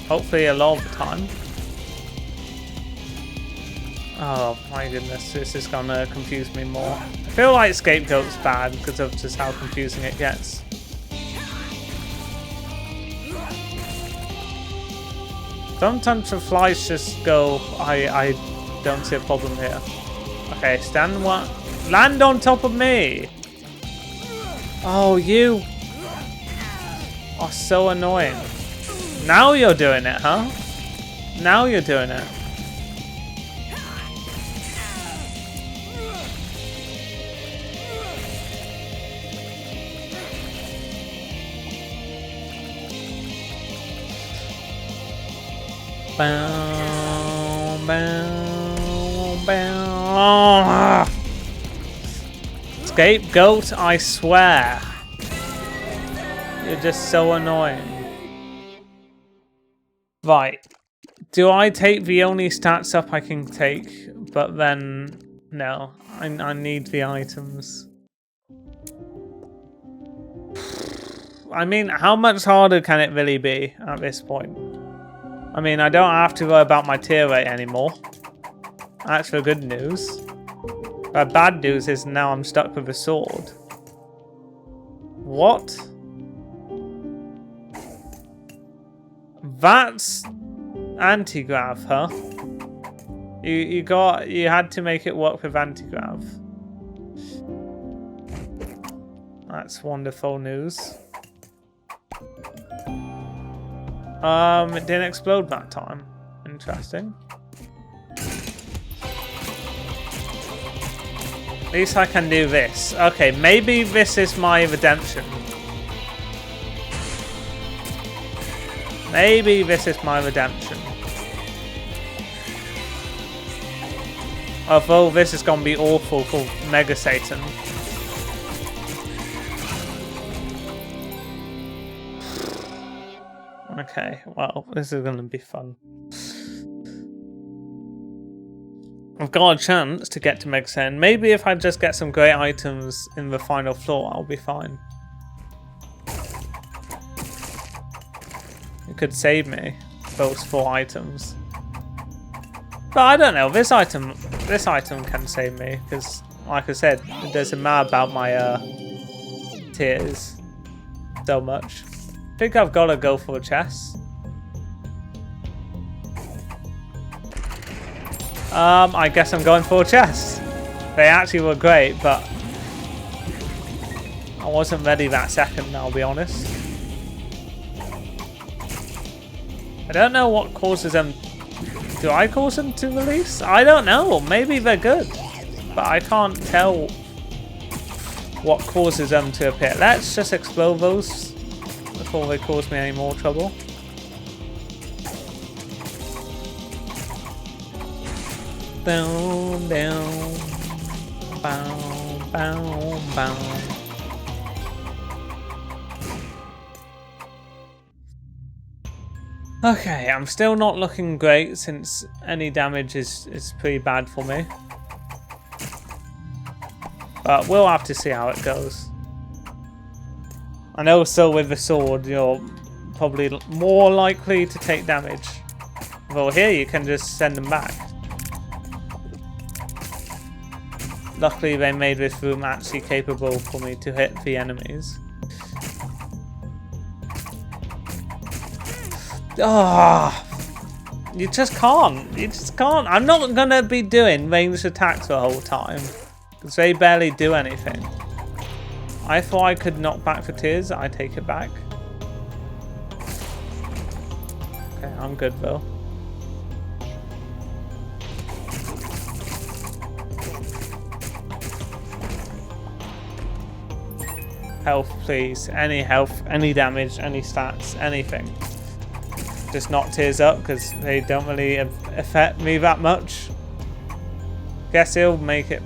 Hopefully a lot of the time. Oh my goodness, this is gonna confuse me more. I feel like Scapegoat's bad because of just how confusing it gets. Sometimes the flies just go, I don't see a problem here. Okay, land on top of me! Oh, you are so annoying. Now you're doing it, huh? Now you're doing it. Bow, bow, bow. Scapegoat, I swear. You're just so annoying. Right. Do I take the only stats up I can take? But then, no. I need the items. I mean, how much harder can it really be at this point? I mean, I don't have to worry about my tier rate anymore. That's the good news. The bad news is now I'm stuck with a sword. What? That's anti-grav, huh? You had to make it work with anti-grav. That's wonderful news. It didn't explode that time. Interesting. At least I can do this. Okay, maybe this is my redemption. Maybe this is my redemption. Although this is gonna be awful for Mega Satan. Okay, well, this is gonna be fun. I've got a chance to get to Mega Satan. Maybe if I just get some great items in the final floor, I'll be fine. It could save me those 4 items. But I don't know, this item can save me, because like I said, it doesn't matter about my tiers so much. I think I've got to go for a chest. I guess I'm going for a chest. They actually were great, but I wasn't ready that second, I'll be honest. I don't know what causes them. Do I cause them to release? I don't know. Maybe they're good, but I can't tell what causes them to appear. Let's just explode those before they cause me any more trouble. Down, down. bow, bow, bow. Okay, I'm still not looking great since any damage is pretty bad for me. But we'll have to see how it goes. And also with the sword, you're probably more likely to take damage. Well, here you can just send them back. Luckily they made this room actually capable for me to hit the enemies. Ah, you just can't. You just can't. I'm not gonna be doing ranged attacks the whole time because they barely do anything. I thought I could knock back the tears. I take it back. Okay, I'm good though. Health, please. Any health, any damage, any stats, anything. Just not tears up because they don't really affect me that much. Guess he'll make it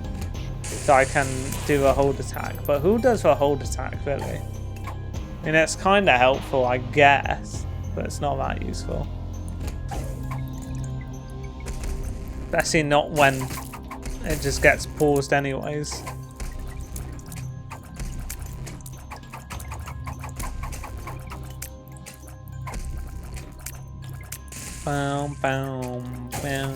so I can do a hold attack. But who does a hold attack really? I mean, it's kind of helpful, I guess, but it's not that useful. Especially not when it just gets paused anyways. Bow, bow, bow.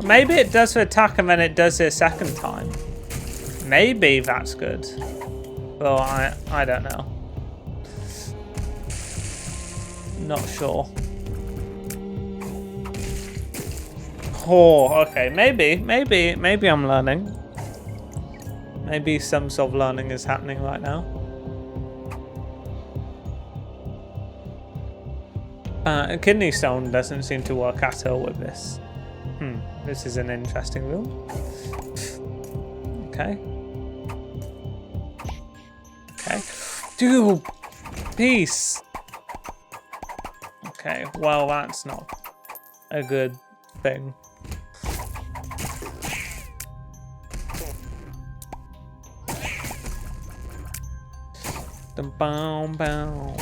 Maybe it does the attack and then it does it a second time. Maybe that's good. Well, I don't know. Not sure. Oh, okay. Maybe I'm learning. Maybe some sort of learning is happening right now. A kidney stone doesn't seem to work at all with this. This is an interesting room. Okay. Okay. Dude, peace. Okay, well that's not a good thing. Bow, bow.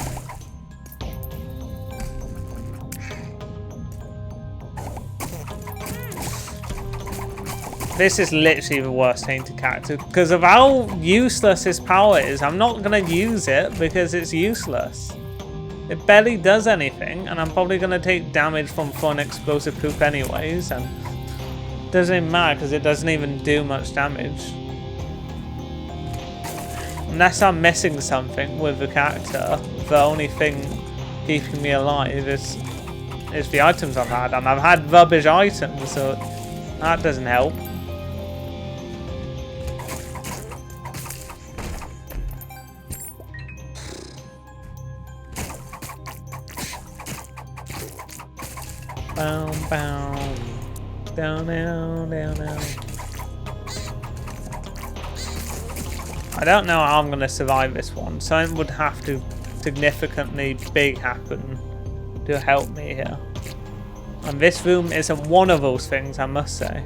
This is literally the worst tainted character because of how useless his power is. I'm not going to use it because it's useless. It barely does anything and I'm probably going to take damage from fun explosive poop anyways, and it doesn't even matter because it doesn't even do much damage. Unless I'm missing something with the character, the only thing keeping me alive is the items I've had, and I've had rubbish items, so that doesn't help. Bow, bow, down, down, down, down. I don't know how I'm going to survive this one. Something would have to significantly big happen to help me here. And this room isn't one of those things, I must say.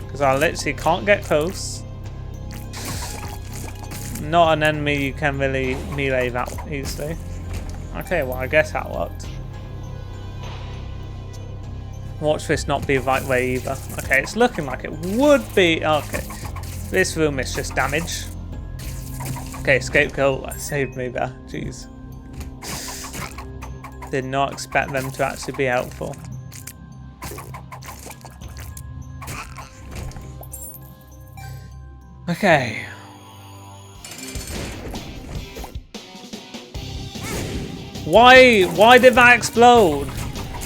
Because I literally can't get close. Not an enemy you can really melee that easily. Okay, well I guess that worked. Watch this not be the right way either. Okay, it's looking like it would be. Okay, this room is just damage. Okay, scapegoat saved me there. Jeez. Did not expect them to actually be helpful. Okay. Why did that explode?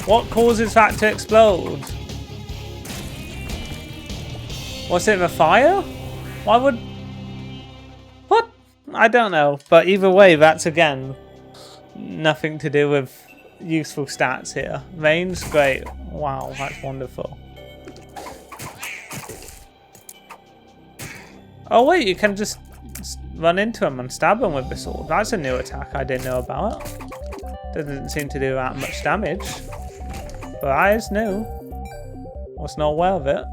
What causes that to explode? Was it the fire? Why would... What? I don't know. But either way, that's again nothing to do with useful stats here. Range, great. Wow, that's wonderful. Oh wait, you can just run into him and stab him with the sword. That's a new attack I didn't know about. Doesn't seem to do that much damage. But I is new. Was not aware of it.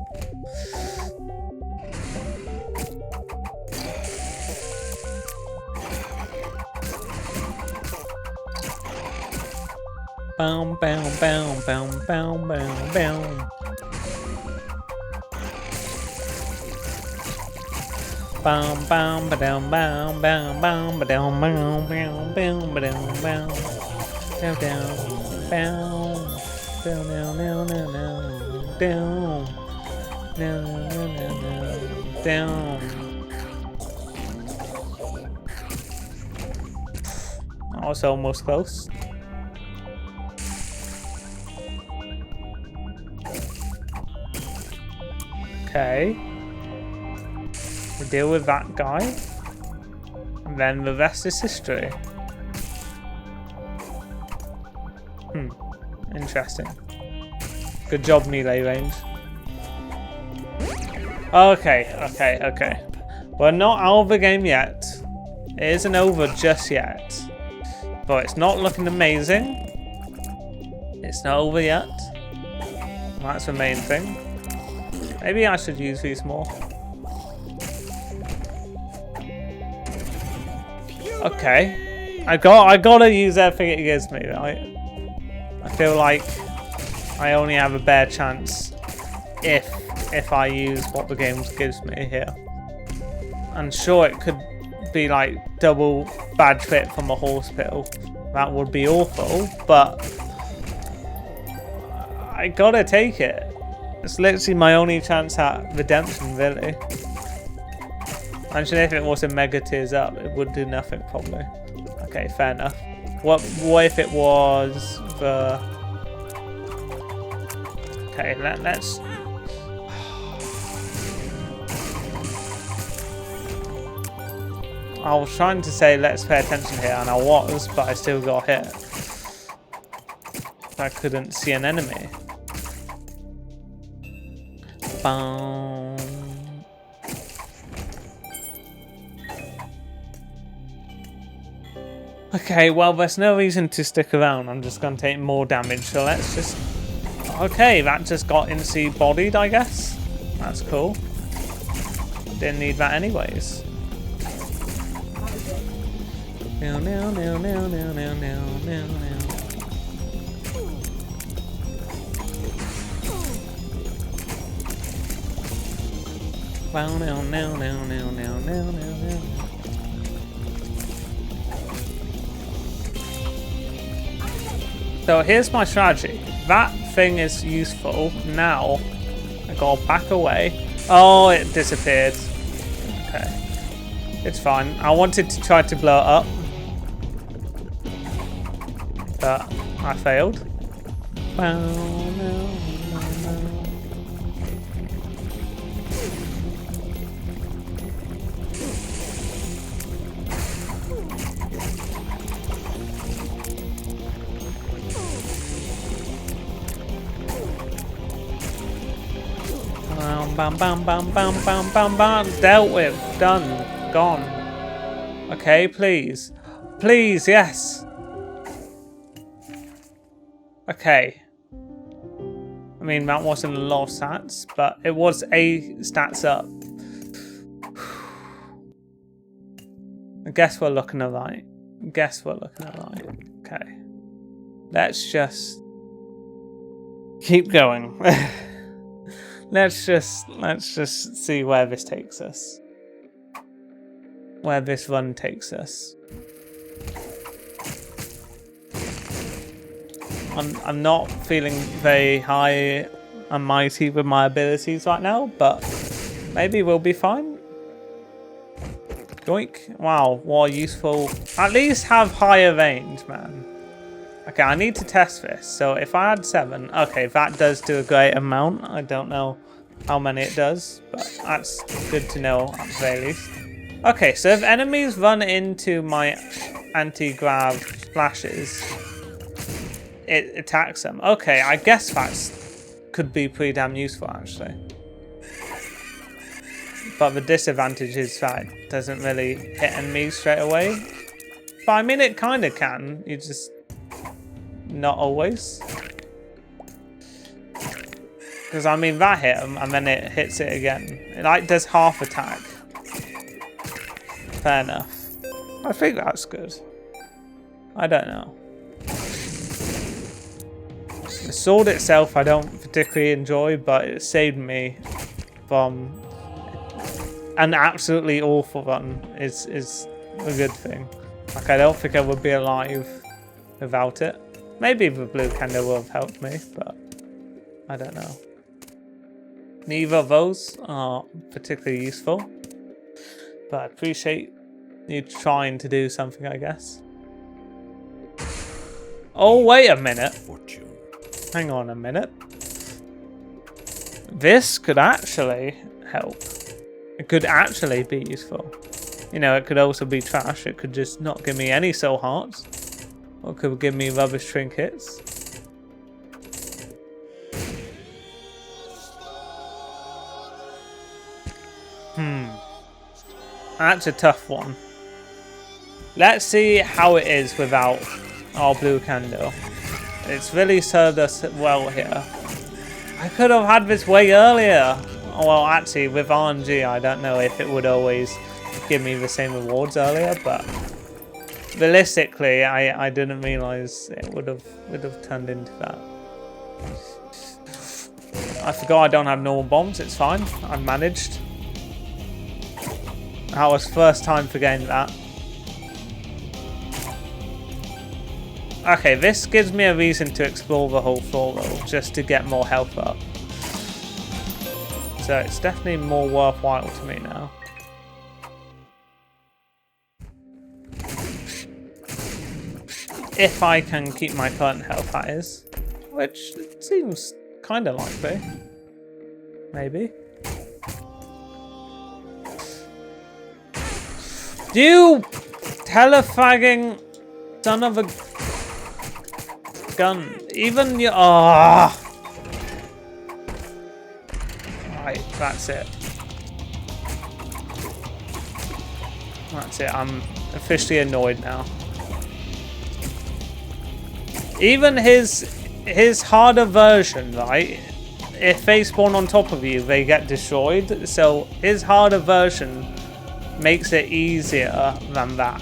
Boom, boom, boom, boom, boom, boom, boom. Bam, bam, ba-dum, bam, bam, bam, ba-dum, bam, bam, bam, ba-dum, bam. Down, down, bam. Down, down, down, down, down, down. Down, down, down, down, down. I was almost close. Okay. We deal with that guy. And then the rest is history. Interesting. Good job, melee range. Okay. We're not out of the game yet. It isn't over just yet. But it's not looking amazing. It's not over yet. That's the main thing. Maybe I should use these more. Okay. I gotta use everything it gives me, right? I feel like I only have a bare chance if I use what the game gives me here. And sure, it could be like double bad trip from a hospital. That would be awful, but I gotta take it. It's literally my only chance at redemption, really. Imagine if it was a mega tears up, it would do nothing probably. Okay, fair enough. What if it was the... Okay, let's... I was trying to say let's pay attention here, and I was, but I still got hit. I couldn't see an enemy. Boom. Okay, well, there's no reason to stick around. I'm just going to take more damage, so let's just... Okay, that just got instantly bodied, I guess. That's cool. Didn't need that anyways. No. So here's my strategy. That thing is useful. Now I gotta back away. Oh, it disappeared. Okay. It's fine. I wanted to try to blow it up, but I failed. Bam, bam, bam, bam, bam, bam, bam. Dealt with. Done. Gone. Okay, please. Please, yes. Okay. I mean, that wasn't a lot of stats, but it was a stats up. I guess we're looking alright. Okay. Let's just keep going. Let's just see where this takes us. Where this run takes us. I'm not feeling very high and mighty with my abilities right now, but maybe we'll be fine. Yoink. Wow, what useful. At least have higher range, man. Okay, I need to test this. So if I add 7, okay, that does do a great amount. I don't know how many it does, but that's good to know at the very least. Okay, so if enemies run into my anti-grav splashes, it attacks them. Okay, I guess that could be pretty damn useful actually. But the disadvantage is that it doesn't really hit enemies straight away. But I mean, it kind of can. You just... Not always. Because I mean that hit him and then it hits it again. It like does half attack. Fair enough. I think that's good. I don't know. The sword itself I don't particularly enjoy, but it saved me from an absolutely awful run is a good thing. Like I don't think I would be alive without it. Maybe the blue candle will have helped me, but I don't know. Neither of those are particularly useful, but I appreciate you trying to do something, I guess. Oh, wait a minute. Hang on a minute. This could actually help. It could actually be useful. You know, it could also be trash. It could just not give me any soul hearts. Or it could give me rubbish trinkets. That's a tough one. Let's see how it is without our blue candle. It's really served us well here. I could have had this way earlier. Well, actually, with RNG, I don't know if it would always give me the same rewards earlier, but realistically, I didn't realise it would have turned into that. I forgot I don't have normal bombs. It's fine. I managed. That was first time forgetting that. Okay, this gives me a reason to explore the whole floor though, just to get more health up. So it's definitely more worthwhile to me now. If I can keep my current health, that is. Which seems kind of likely. Maybe. You telefagging son of a gun. Even you. Ah. Right, that's it. That's it. I'm officially annoyed now. Even his harder version, right? If they spawn on top of you, they get destroyed. So his harder version makes it easier than that,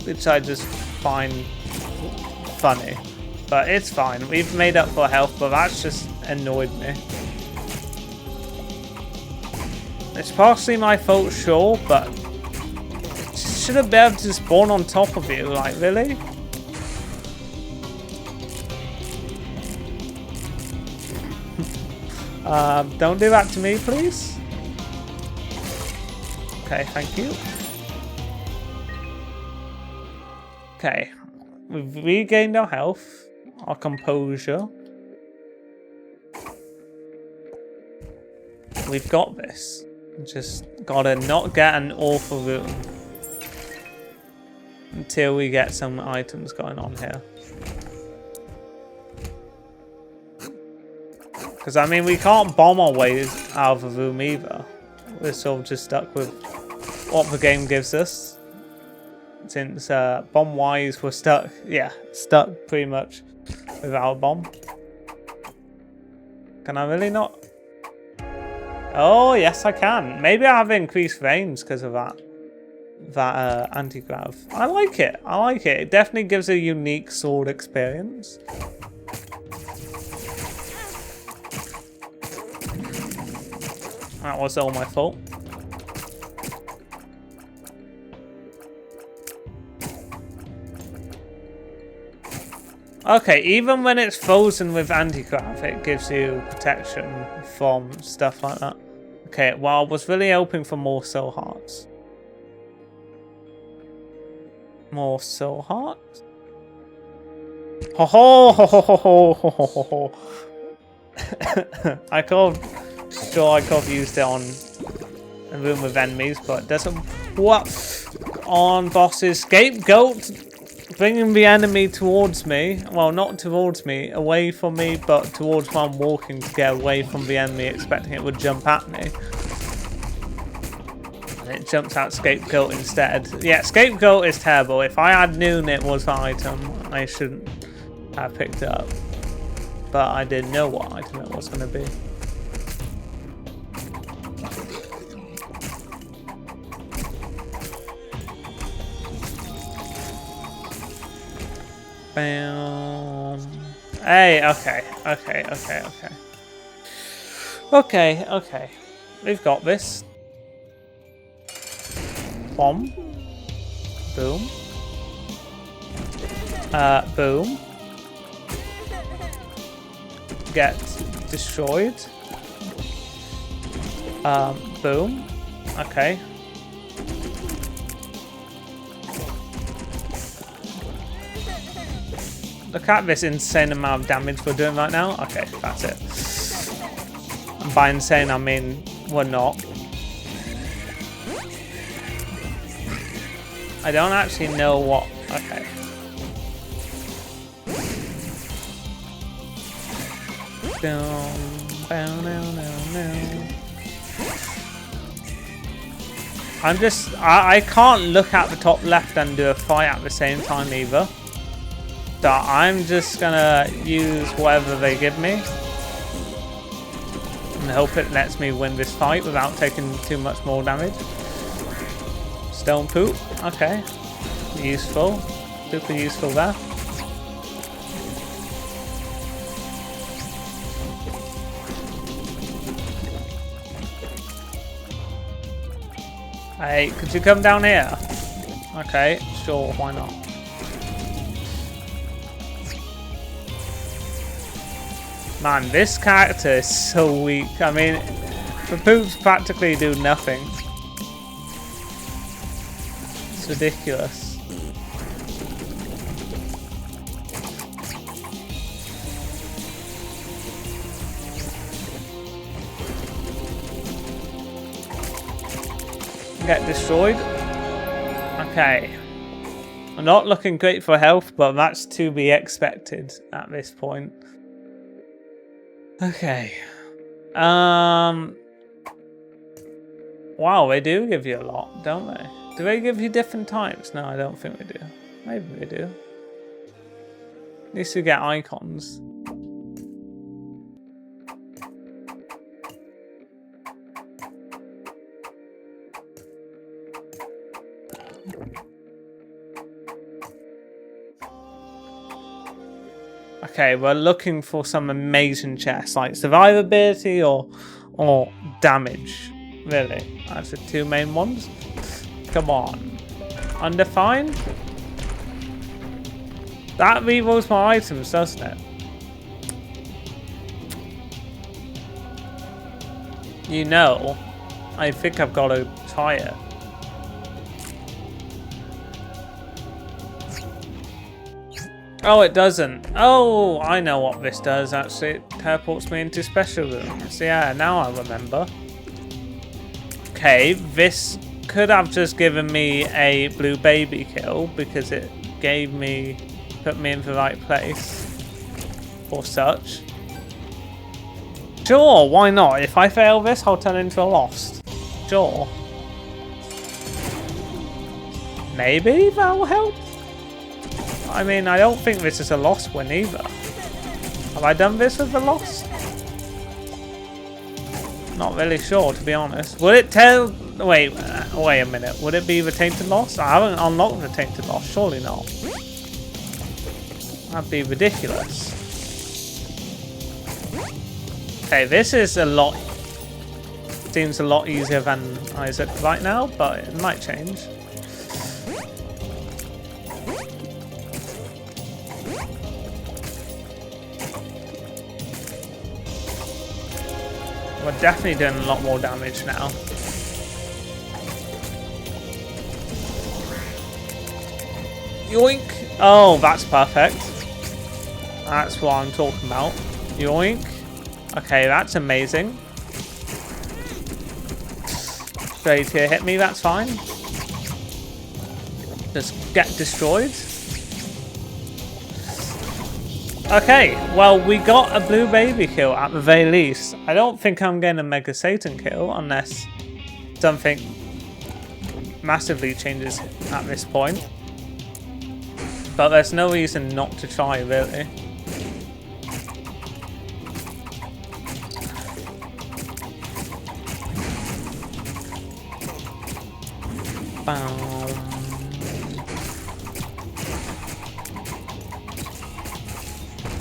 which I just find funny. But it's fine. We've made up for health, but that's just annoyed me. It's partially my fault, sure, but should have been able to spawn on top of you. Like, really? Don't do that to me, please. Okay, thank you. Okay, we've regained our health, our composure. We've got this. Just gotta not get an awful room until we get some items going on here. Because, I mean, we can't bomb our way out of the room either. We're sort of just stuck with what the game gives us. Since bomb-wise, we're stuck. Yeah, stuck pretty much without a bomb. Can I really not? Oh, yes, I can. Maybe I have increased range because of that anti-grav. I like it. I like it. It definitely gives a unique sword experience. That was all my fault. Okay, even when it's frozen with anti-grav, it gives you protection from stuff like that. Okay, well, I was really hoping for more soul hearts. More soul hearts? Ho ho ho ho ho ho ho ho ho. I could have used it on a room with enemies, but it doesn't. What? On bosses, scapegoat, bringing the enemy towards me. Well, not towards me, away from me, but towards where I'm walking to get away from the enemy, expecting it would jump at me. And it jumps out scapegoat instead. Yeah, scapegoat is terrible. If I had known it was the item, I shouldn't have picked it up. but I didn't know what item it was going to be. Bam. Hey, okay. Okay. We've got this. Bomb. Boom. Boom. Get destroyed. Boom. Okay. Look at this insane amount of damage we're doing right now. Okay, that's it. And by insane, I mean we're not. I don't actually know what... Okay. I'm just... I can't look at the top left and do a fight at the same time either. So I'm just gonna use whatever they give me. And hope it lets me win this fight without taking too much more damage. Stone poop. Okay. Useful. Super useful there. Hey, could you come down here? Okay, sure, why not? Man, this character is so weak. I mean, the poops practically do nothing. It's ridiculous. Get destroyed. Okay. I'm not looking great for health, but that's to be expected at this point. Okay. Wow, they do give you a lot, don't they? Do they give you different types? No, I don't think they do. Maybe they do. At least you get icons. Okay, we're looking for some amazing chests, like survivability or damage. Really, that's the two main ones. Come on, undefined. That rerolls my items, doesn't it? You know, I think I've got to try it. Oh, it doesn't. Oh, I know what this does, actually. It teleports me into special rooms. Yeah, now I remember. Okay, this could have just given me a blue baby kill because it put me in the right place for such. Sure, why not? If I fail this, I'll turn into a lost. Sure. Maybe that'll help? I mean, I don't think this is a lost win either. Have I done this with a lost? Not really sure, to be honest. Would it tell... Wait a minute. Would it be the tainted lost? I haven't unlocked the tainted lost. Surely not. That'd be ridiculous. Okay, this is a lot... Seems a lot easier than Isaac right now, but it might change. We're definitely doing a lot more damage now. Yoink! Oh, that's perfect. That's what I'm talking about. Yoink. Okay, that's amazing. Straight here, hit me, that's fine. Just get destroyed. Okay, well, we got a blue baby kill at the very least. I don't think I'm getting a Mega Satan kill unless something massively changes at this point. But there's no reason not to try, really. I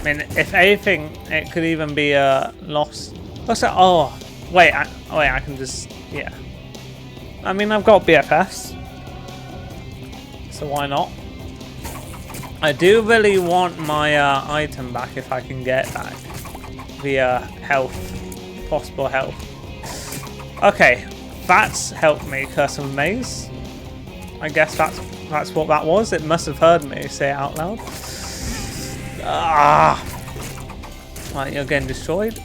mean, if anything, it could even be a loss. What's that? Oh, wait, I can just, yeah. I mean, I've got BFFs, so why not? I do really want my item back if I can get it back via health, possible health. Okay, that's helped me. Curse of Maze. I guess that's what that was. It must have heard me say it out loud. Ah! Right, you're getting destroyed.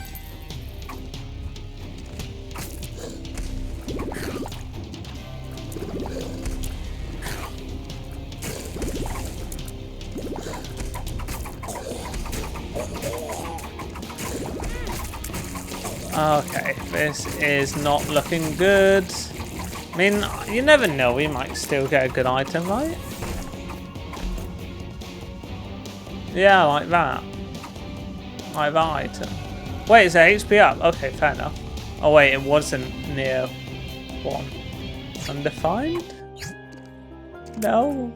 Okay, this is not looking good. I mean, you never know, we might still get a good item, right? Yeah, like that. Like that item. Wait, is it HP up? Okay, fair enough. Oh wait, it wasn't near one. Undefined? No.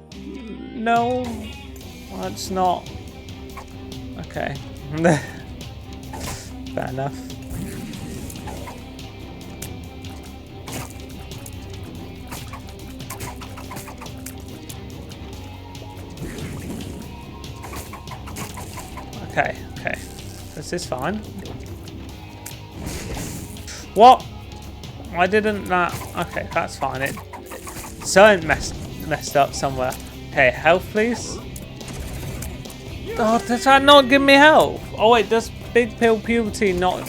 No. That's not. Okay. Fair enough. Okay, okay. This is fine. What? Why didn't that? Okay, that's fine. It something messed up somewhere. Okay, health please. Oh, does that not give me health? Oh wait, does big pill puberty not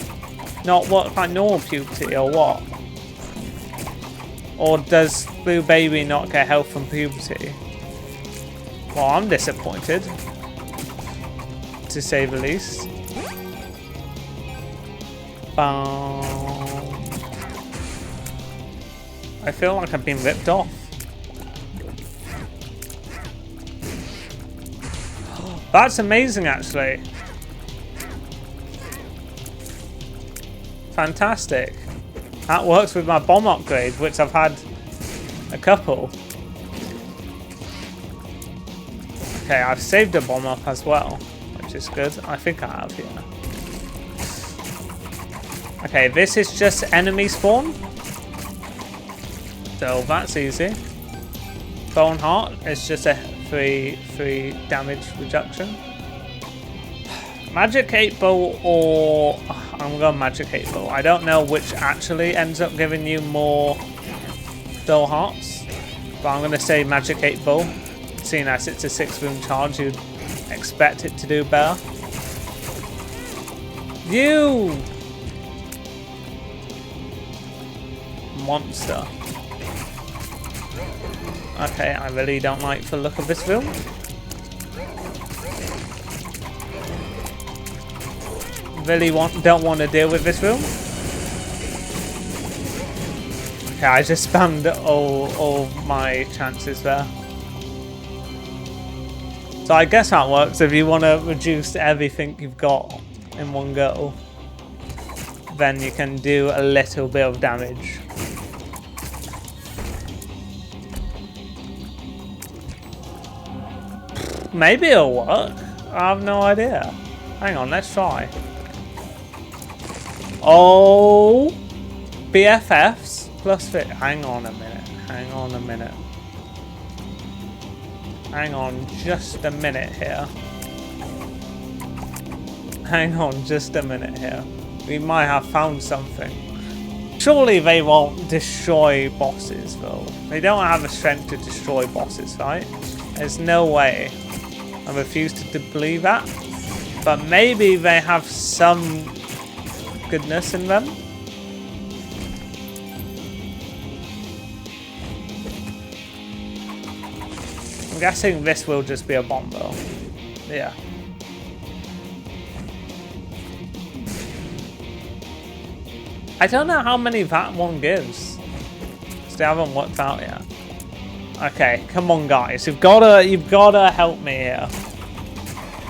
what, like normal puberty or what? Or does blue baby not get health from puberty? Well, I'm disappointed, to say the least. I feel like I've been ripped off. That's amazing, actually. Fantastic. That works with my bomb upgrade, which I've had a couple. Okay, I've saved a bomb up as well, which is good. I think I have, yeah. Okay, this is just enemy spawn. So that's easy. Bone Heart is just a 3 damage reduction. Magic 8 Bow or... I'm going Magic 8 Bow. I don't know which actually ends up giving you more Dull Hearts. But I'm going to say Magic 8 Bow. Seeing as it's a 6-room charge, you'd expect it to do better. You! Monster. Okay, I really don't like the look of this film. Really don't want to deal with this room. Okay, I just spammed all my chances there. So I guess that works if you want to reduce everything you've got in one go. Then you can do a little bit of damage. Maybe it'll work. I have no idea. Hang on, let's try. Oh, BFFs plus fit. Hang on a minute. Hang on a minute. Hang on just a minute here. Hang on just a minute here. We might have found something. Surely they won't destroy bosses though. They don't have the strength to destroy bosses, right? There's no way. I refuse to believe that. But maybe they have some goodness in them. I'm guessing this will just be a bomb though. Yeah. I don't know how many that one gives. Still haven't worked out yet. Okay, come on guys. You've gotta help me here.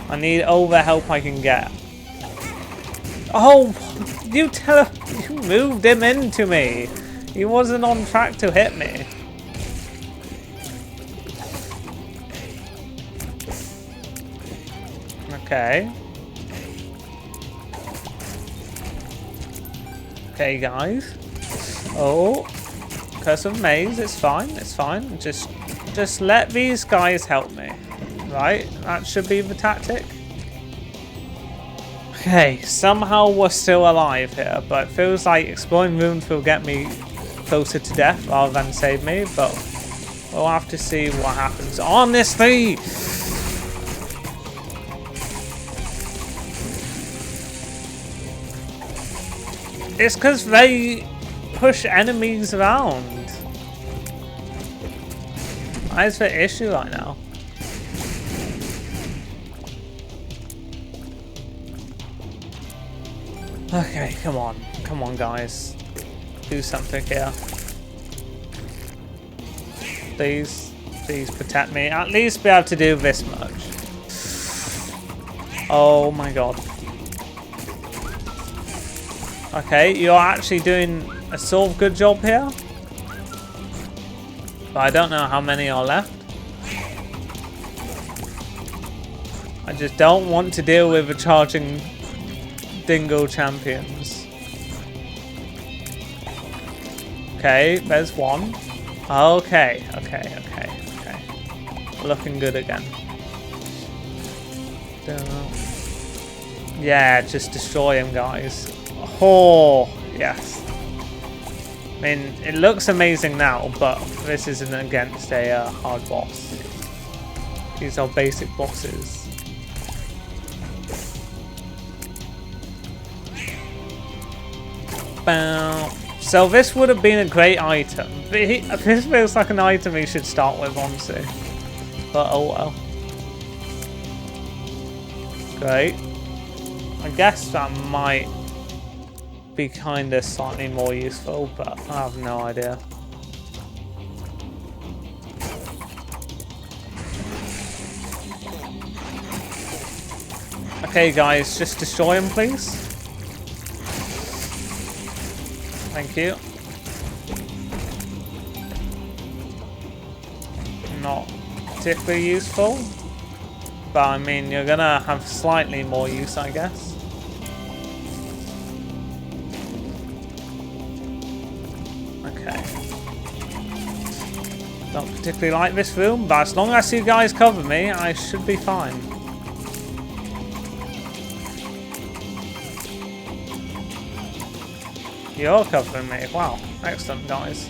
I need all the help I can get. Oh, you moved him into me. He wasn't on track to hit me. Okay. Okay, guys. Oh, Curse of Maze. It's fine. It's fine. Just let these guys help me. Right? That should be the tactic. Okay. Somehow we're still alive here, but it feels like exploring rooms will get me closer to death rather than save me. But we'll have to see what happens. Honestly. It's because they push enemies around. That is the issue right now. Okay, come on. Come on, guys. Do something here. Please. Please protect me. At least be able to do this much. Oh my god. Okay, you're actually doing a sort of good job here. But I don't know how many are left. I just don't want to deal with the charging dingo champions. Okay, there's one. Okay. Looking good again. Yeah, just destroy him, guys. Oh, yes. I mean, it looks amazing now, but this isn't against a hard boss. These are basic bosses. Bow. So this would have been a great item. This feels like an item he should start with, honestly. But oh well. Great. I guess that might be kind of slightly more useful, but I have no idea. Okay, guys, just destroy him, please. Thank you. Not particularly useful, but I mean, you're gonna have slightly more use, I guess. Don't particularly like this room, but as long as you guys cover me, I should be fine. You're covering me. Wow. Excellent, guys.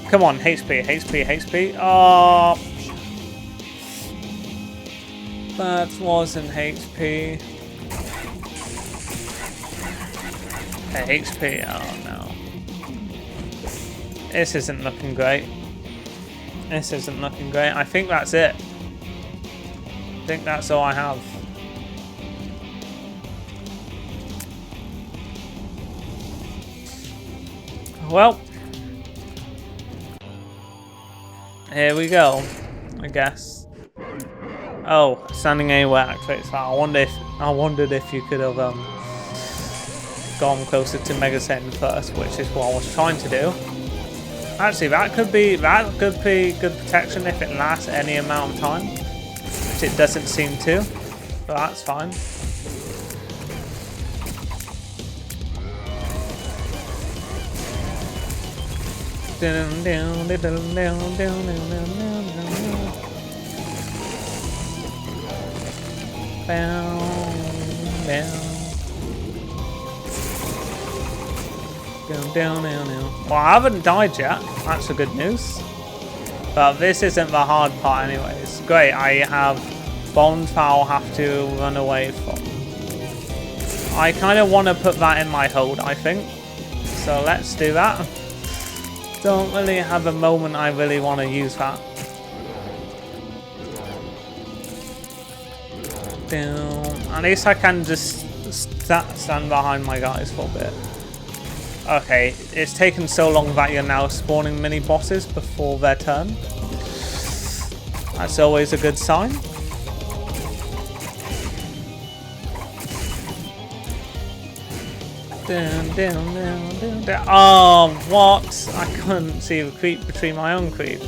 Come on, HP, HP, HP. Oh. That wasn't HP. HP. Oh, no. This isn't looking great. This isn't looking great. I think that's it. I think that's all I have. Well, here we go, I guess. Oh, standing anywhere activates that. I wondered if you could have gone closer to Mega Satan first, which is what I was trying to do. Actually, that could be good protection if it lasts any amount of time, which it doesn't seem to, but that's fine. Well, I haven't died yet. That's the good news. But this isn't the hard part anyways. Great, I have bombs that I'll have to run away from. I kind of want to put that in my hold, I think. So let's do that. Don't really have a moment I really want to use that. At least I can just stand behind my guys for a bit. Okay, it's taken so long that you're now spawning mini bosses before their turn. That's always a good sign. Oh, what? I couldn't see the creep between my own creep.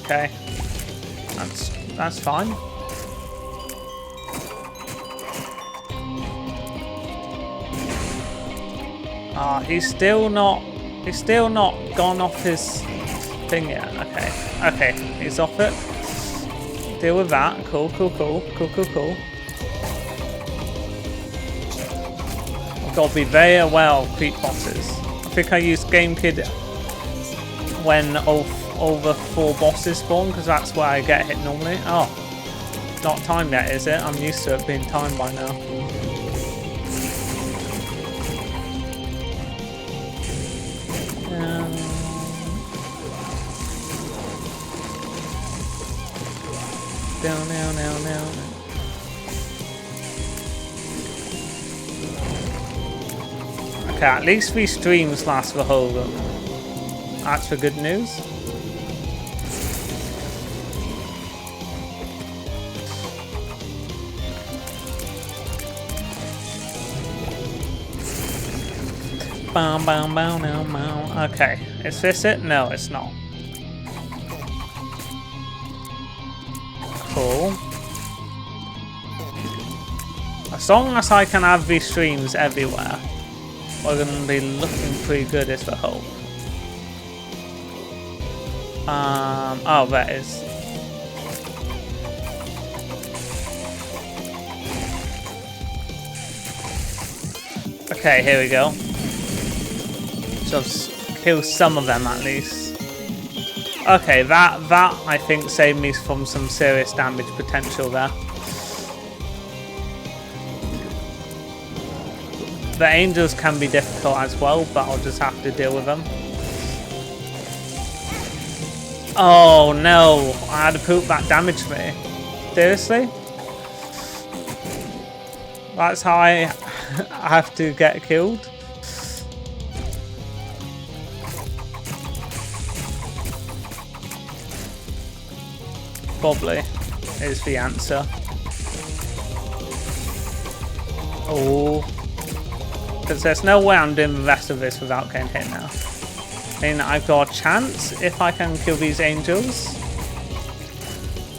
Okay, that's fine. Ah, he's still not gone off his thing yet. Okay. Okay, he's off it. Deal with that. Cool. I've got to be very aware of creep bosses. I think I used Game Kid when over 4 bosses spawn, because that's where I get hit normally. Oh, not timed yet, is it? I'm used to it being timed by now. Down. Okay, at least 3 streams last the whole run. That's the good news. Okay, is this it? No, it's not. Cool. As long as I can have these streams everywhere, we're going to be looking pretty good is the hope. Oh, there it is. Okay, here we go. So kill some of them at least. Okay, that I think saved me from some serious damage potential there. The angels can be difficult as well, but I'll just have to deal with them. Oh no, I had to poop that damaged me. Seriously? That's how I have to get killed? Probably is the answer. Oh. Because there's no way I'm doing the rest of this without getting hit now. I mean, I've got a chance if I can kill these angels.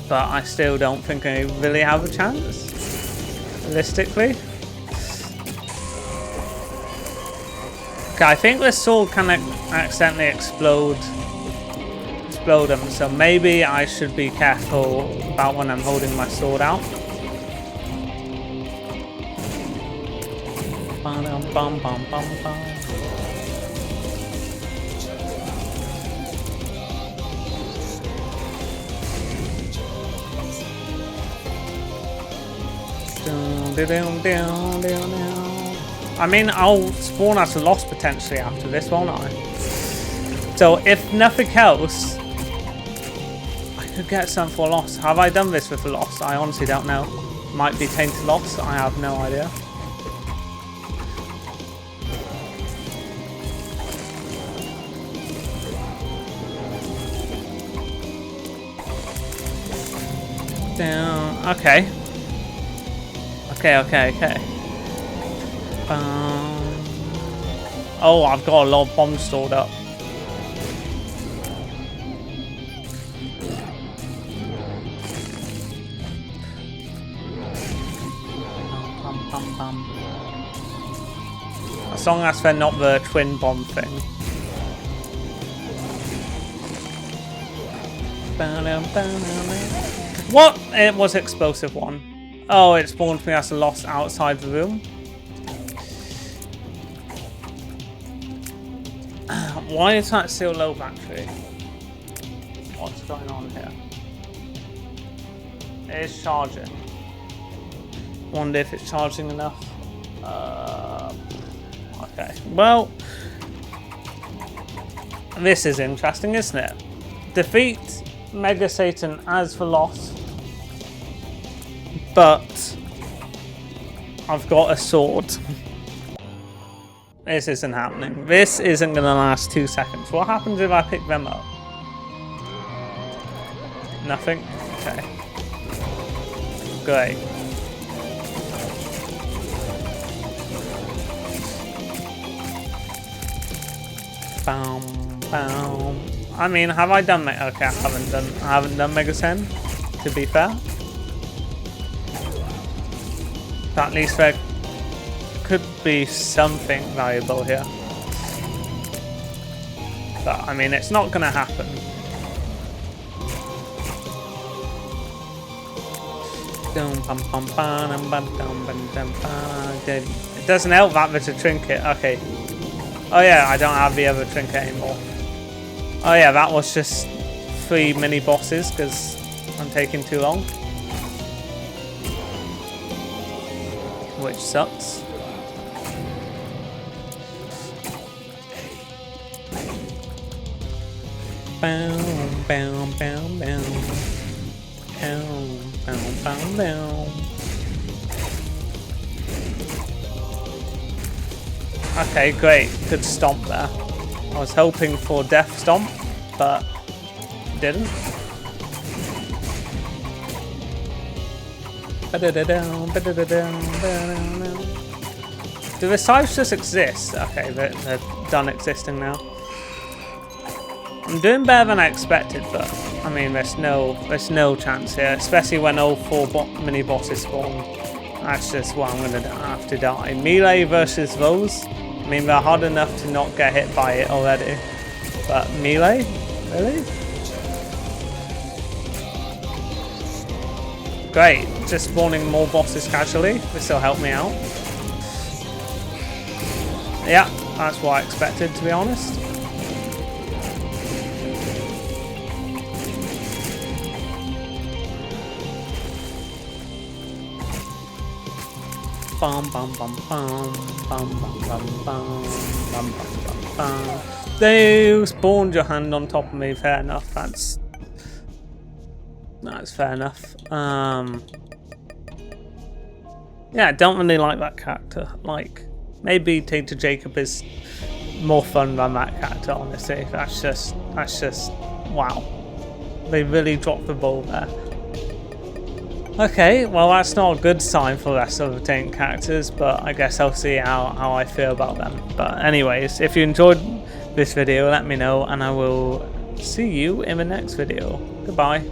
But I still don't think I really have a chance. Realistically. Okay, I think this sword can accidentally explode them, so maybe I should be careful about when I'm holding my sword out. I mean, I'll spawn as a lost potentially after this, won't I? So if nothing else, I could get some for lost. Have I done this with a lost? I honestly don't know. Might be tainted lost. I have no idea. Down. Okay. Okay. Oh, I've got a lot of bombs stored up. As long as they're not the twin bomb thing. What? It was explosive one. Oh, it spawned me as a lost outside the room. Why is that still low battery? What's going on here? It is charging. Wonder if it's charging enough. Okay. Well, this is interesting, isn't it? Defeat Mega Satan as the loss, but I've got a sword. This isn't happening. This isn't going to last 2 seconds. What happens if I pick them up? Nothing? Okay. Great. Boom, boom. I mean, have I done Mega? Okay, I haven't done Mega Sen, to be fair. But at least there could be something valuable here. But I mean, it's not gonna happen. It doesn't help that there's a trinket. Okay. Oh yeah, I don't have the other trinket anymore. Oh yeah, that was just 3 mini bosses because I'm taking too long. Which sucks. Bow, bow, bow, bow. Bow, bow, bow, bow. Okay, great. Good stomp there. I was hoping for death stomp, but didn't. Do the sides just exist? Okay, they're done existing now. I'm doing better than I expected, but I mean, there's no chance here, especially when all 4 mini bosses spawn. That's just what I'm gonna have to die. Melee versus those. I mean, they're hard enough to not get hit by it already, but melee, really? Great, just spawning more bosses casually. This will help me out. Yeah, that's what I expected, to be honest. Bum bum bum bum bum bum bum bum bum bum bum. They spawned your hand on top of me. Fair enough. That's fair enough. Yeah, I don't really like that character. Like, maybe Tainter Jacob is more fun than that character. Honestly, that's just wow. They really dropped the ball there. Okay, well that's not a good sign for the rest of the Taint characters, but I guess I'll see how I feel about them. But anyways, if you enjoyed this video, let me know, and I will see you in the next video. Goodbye.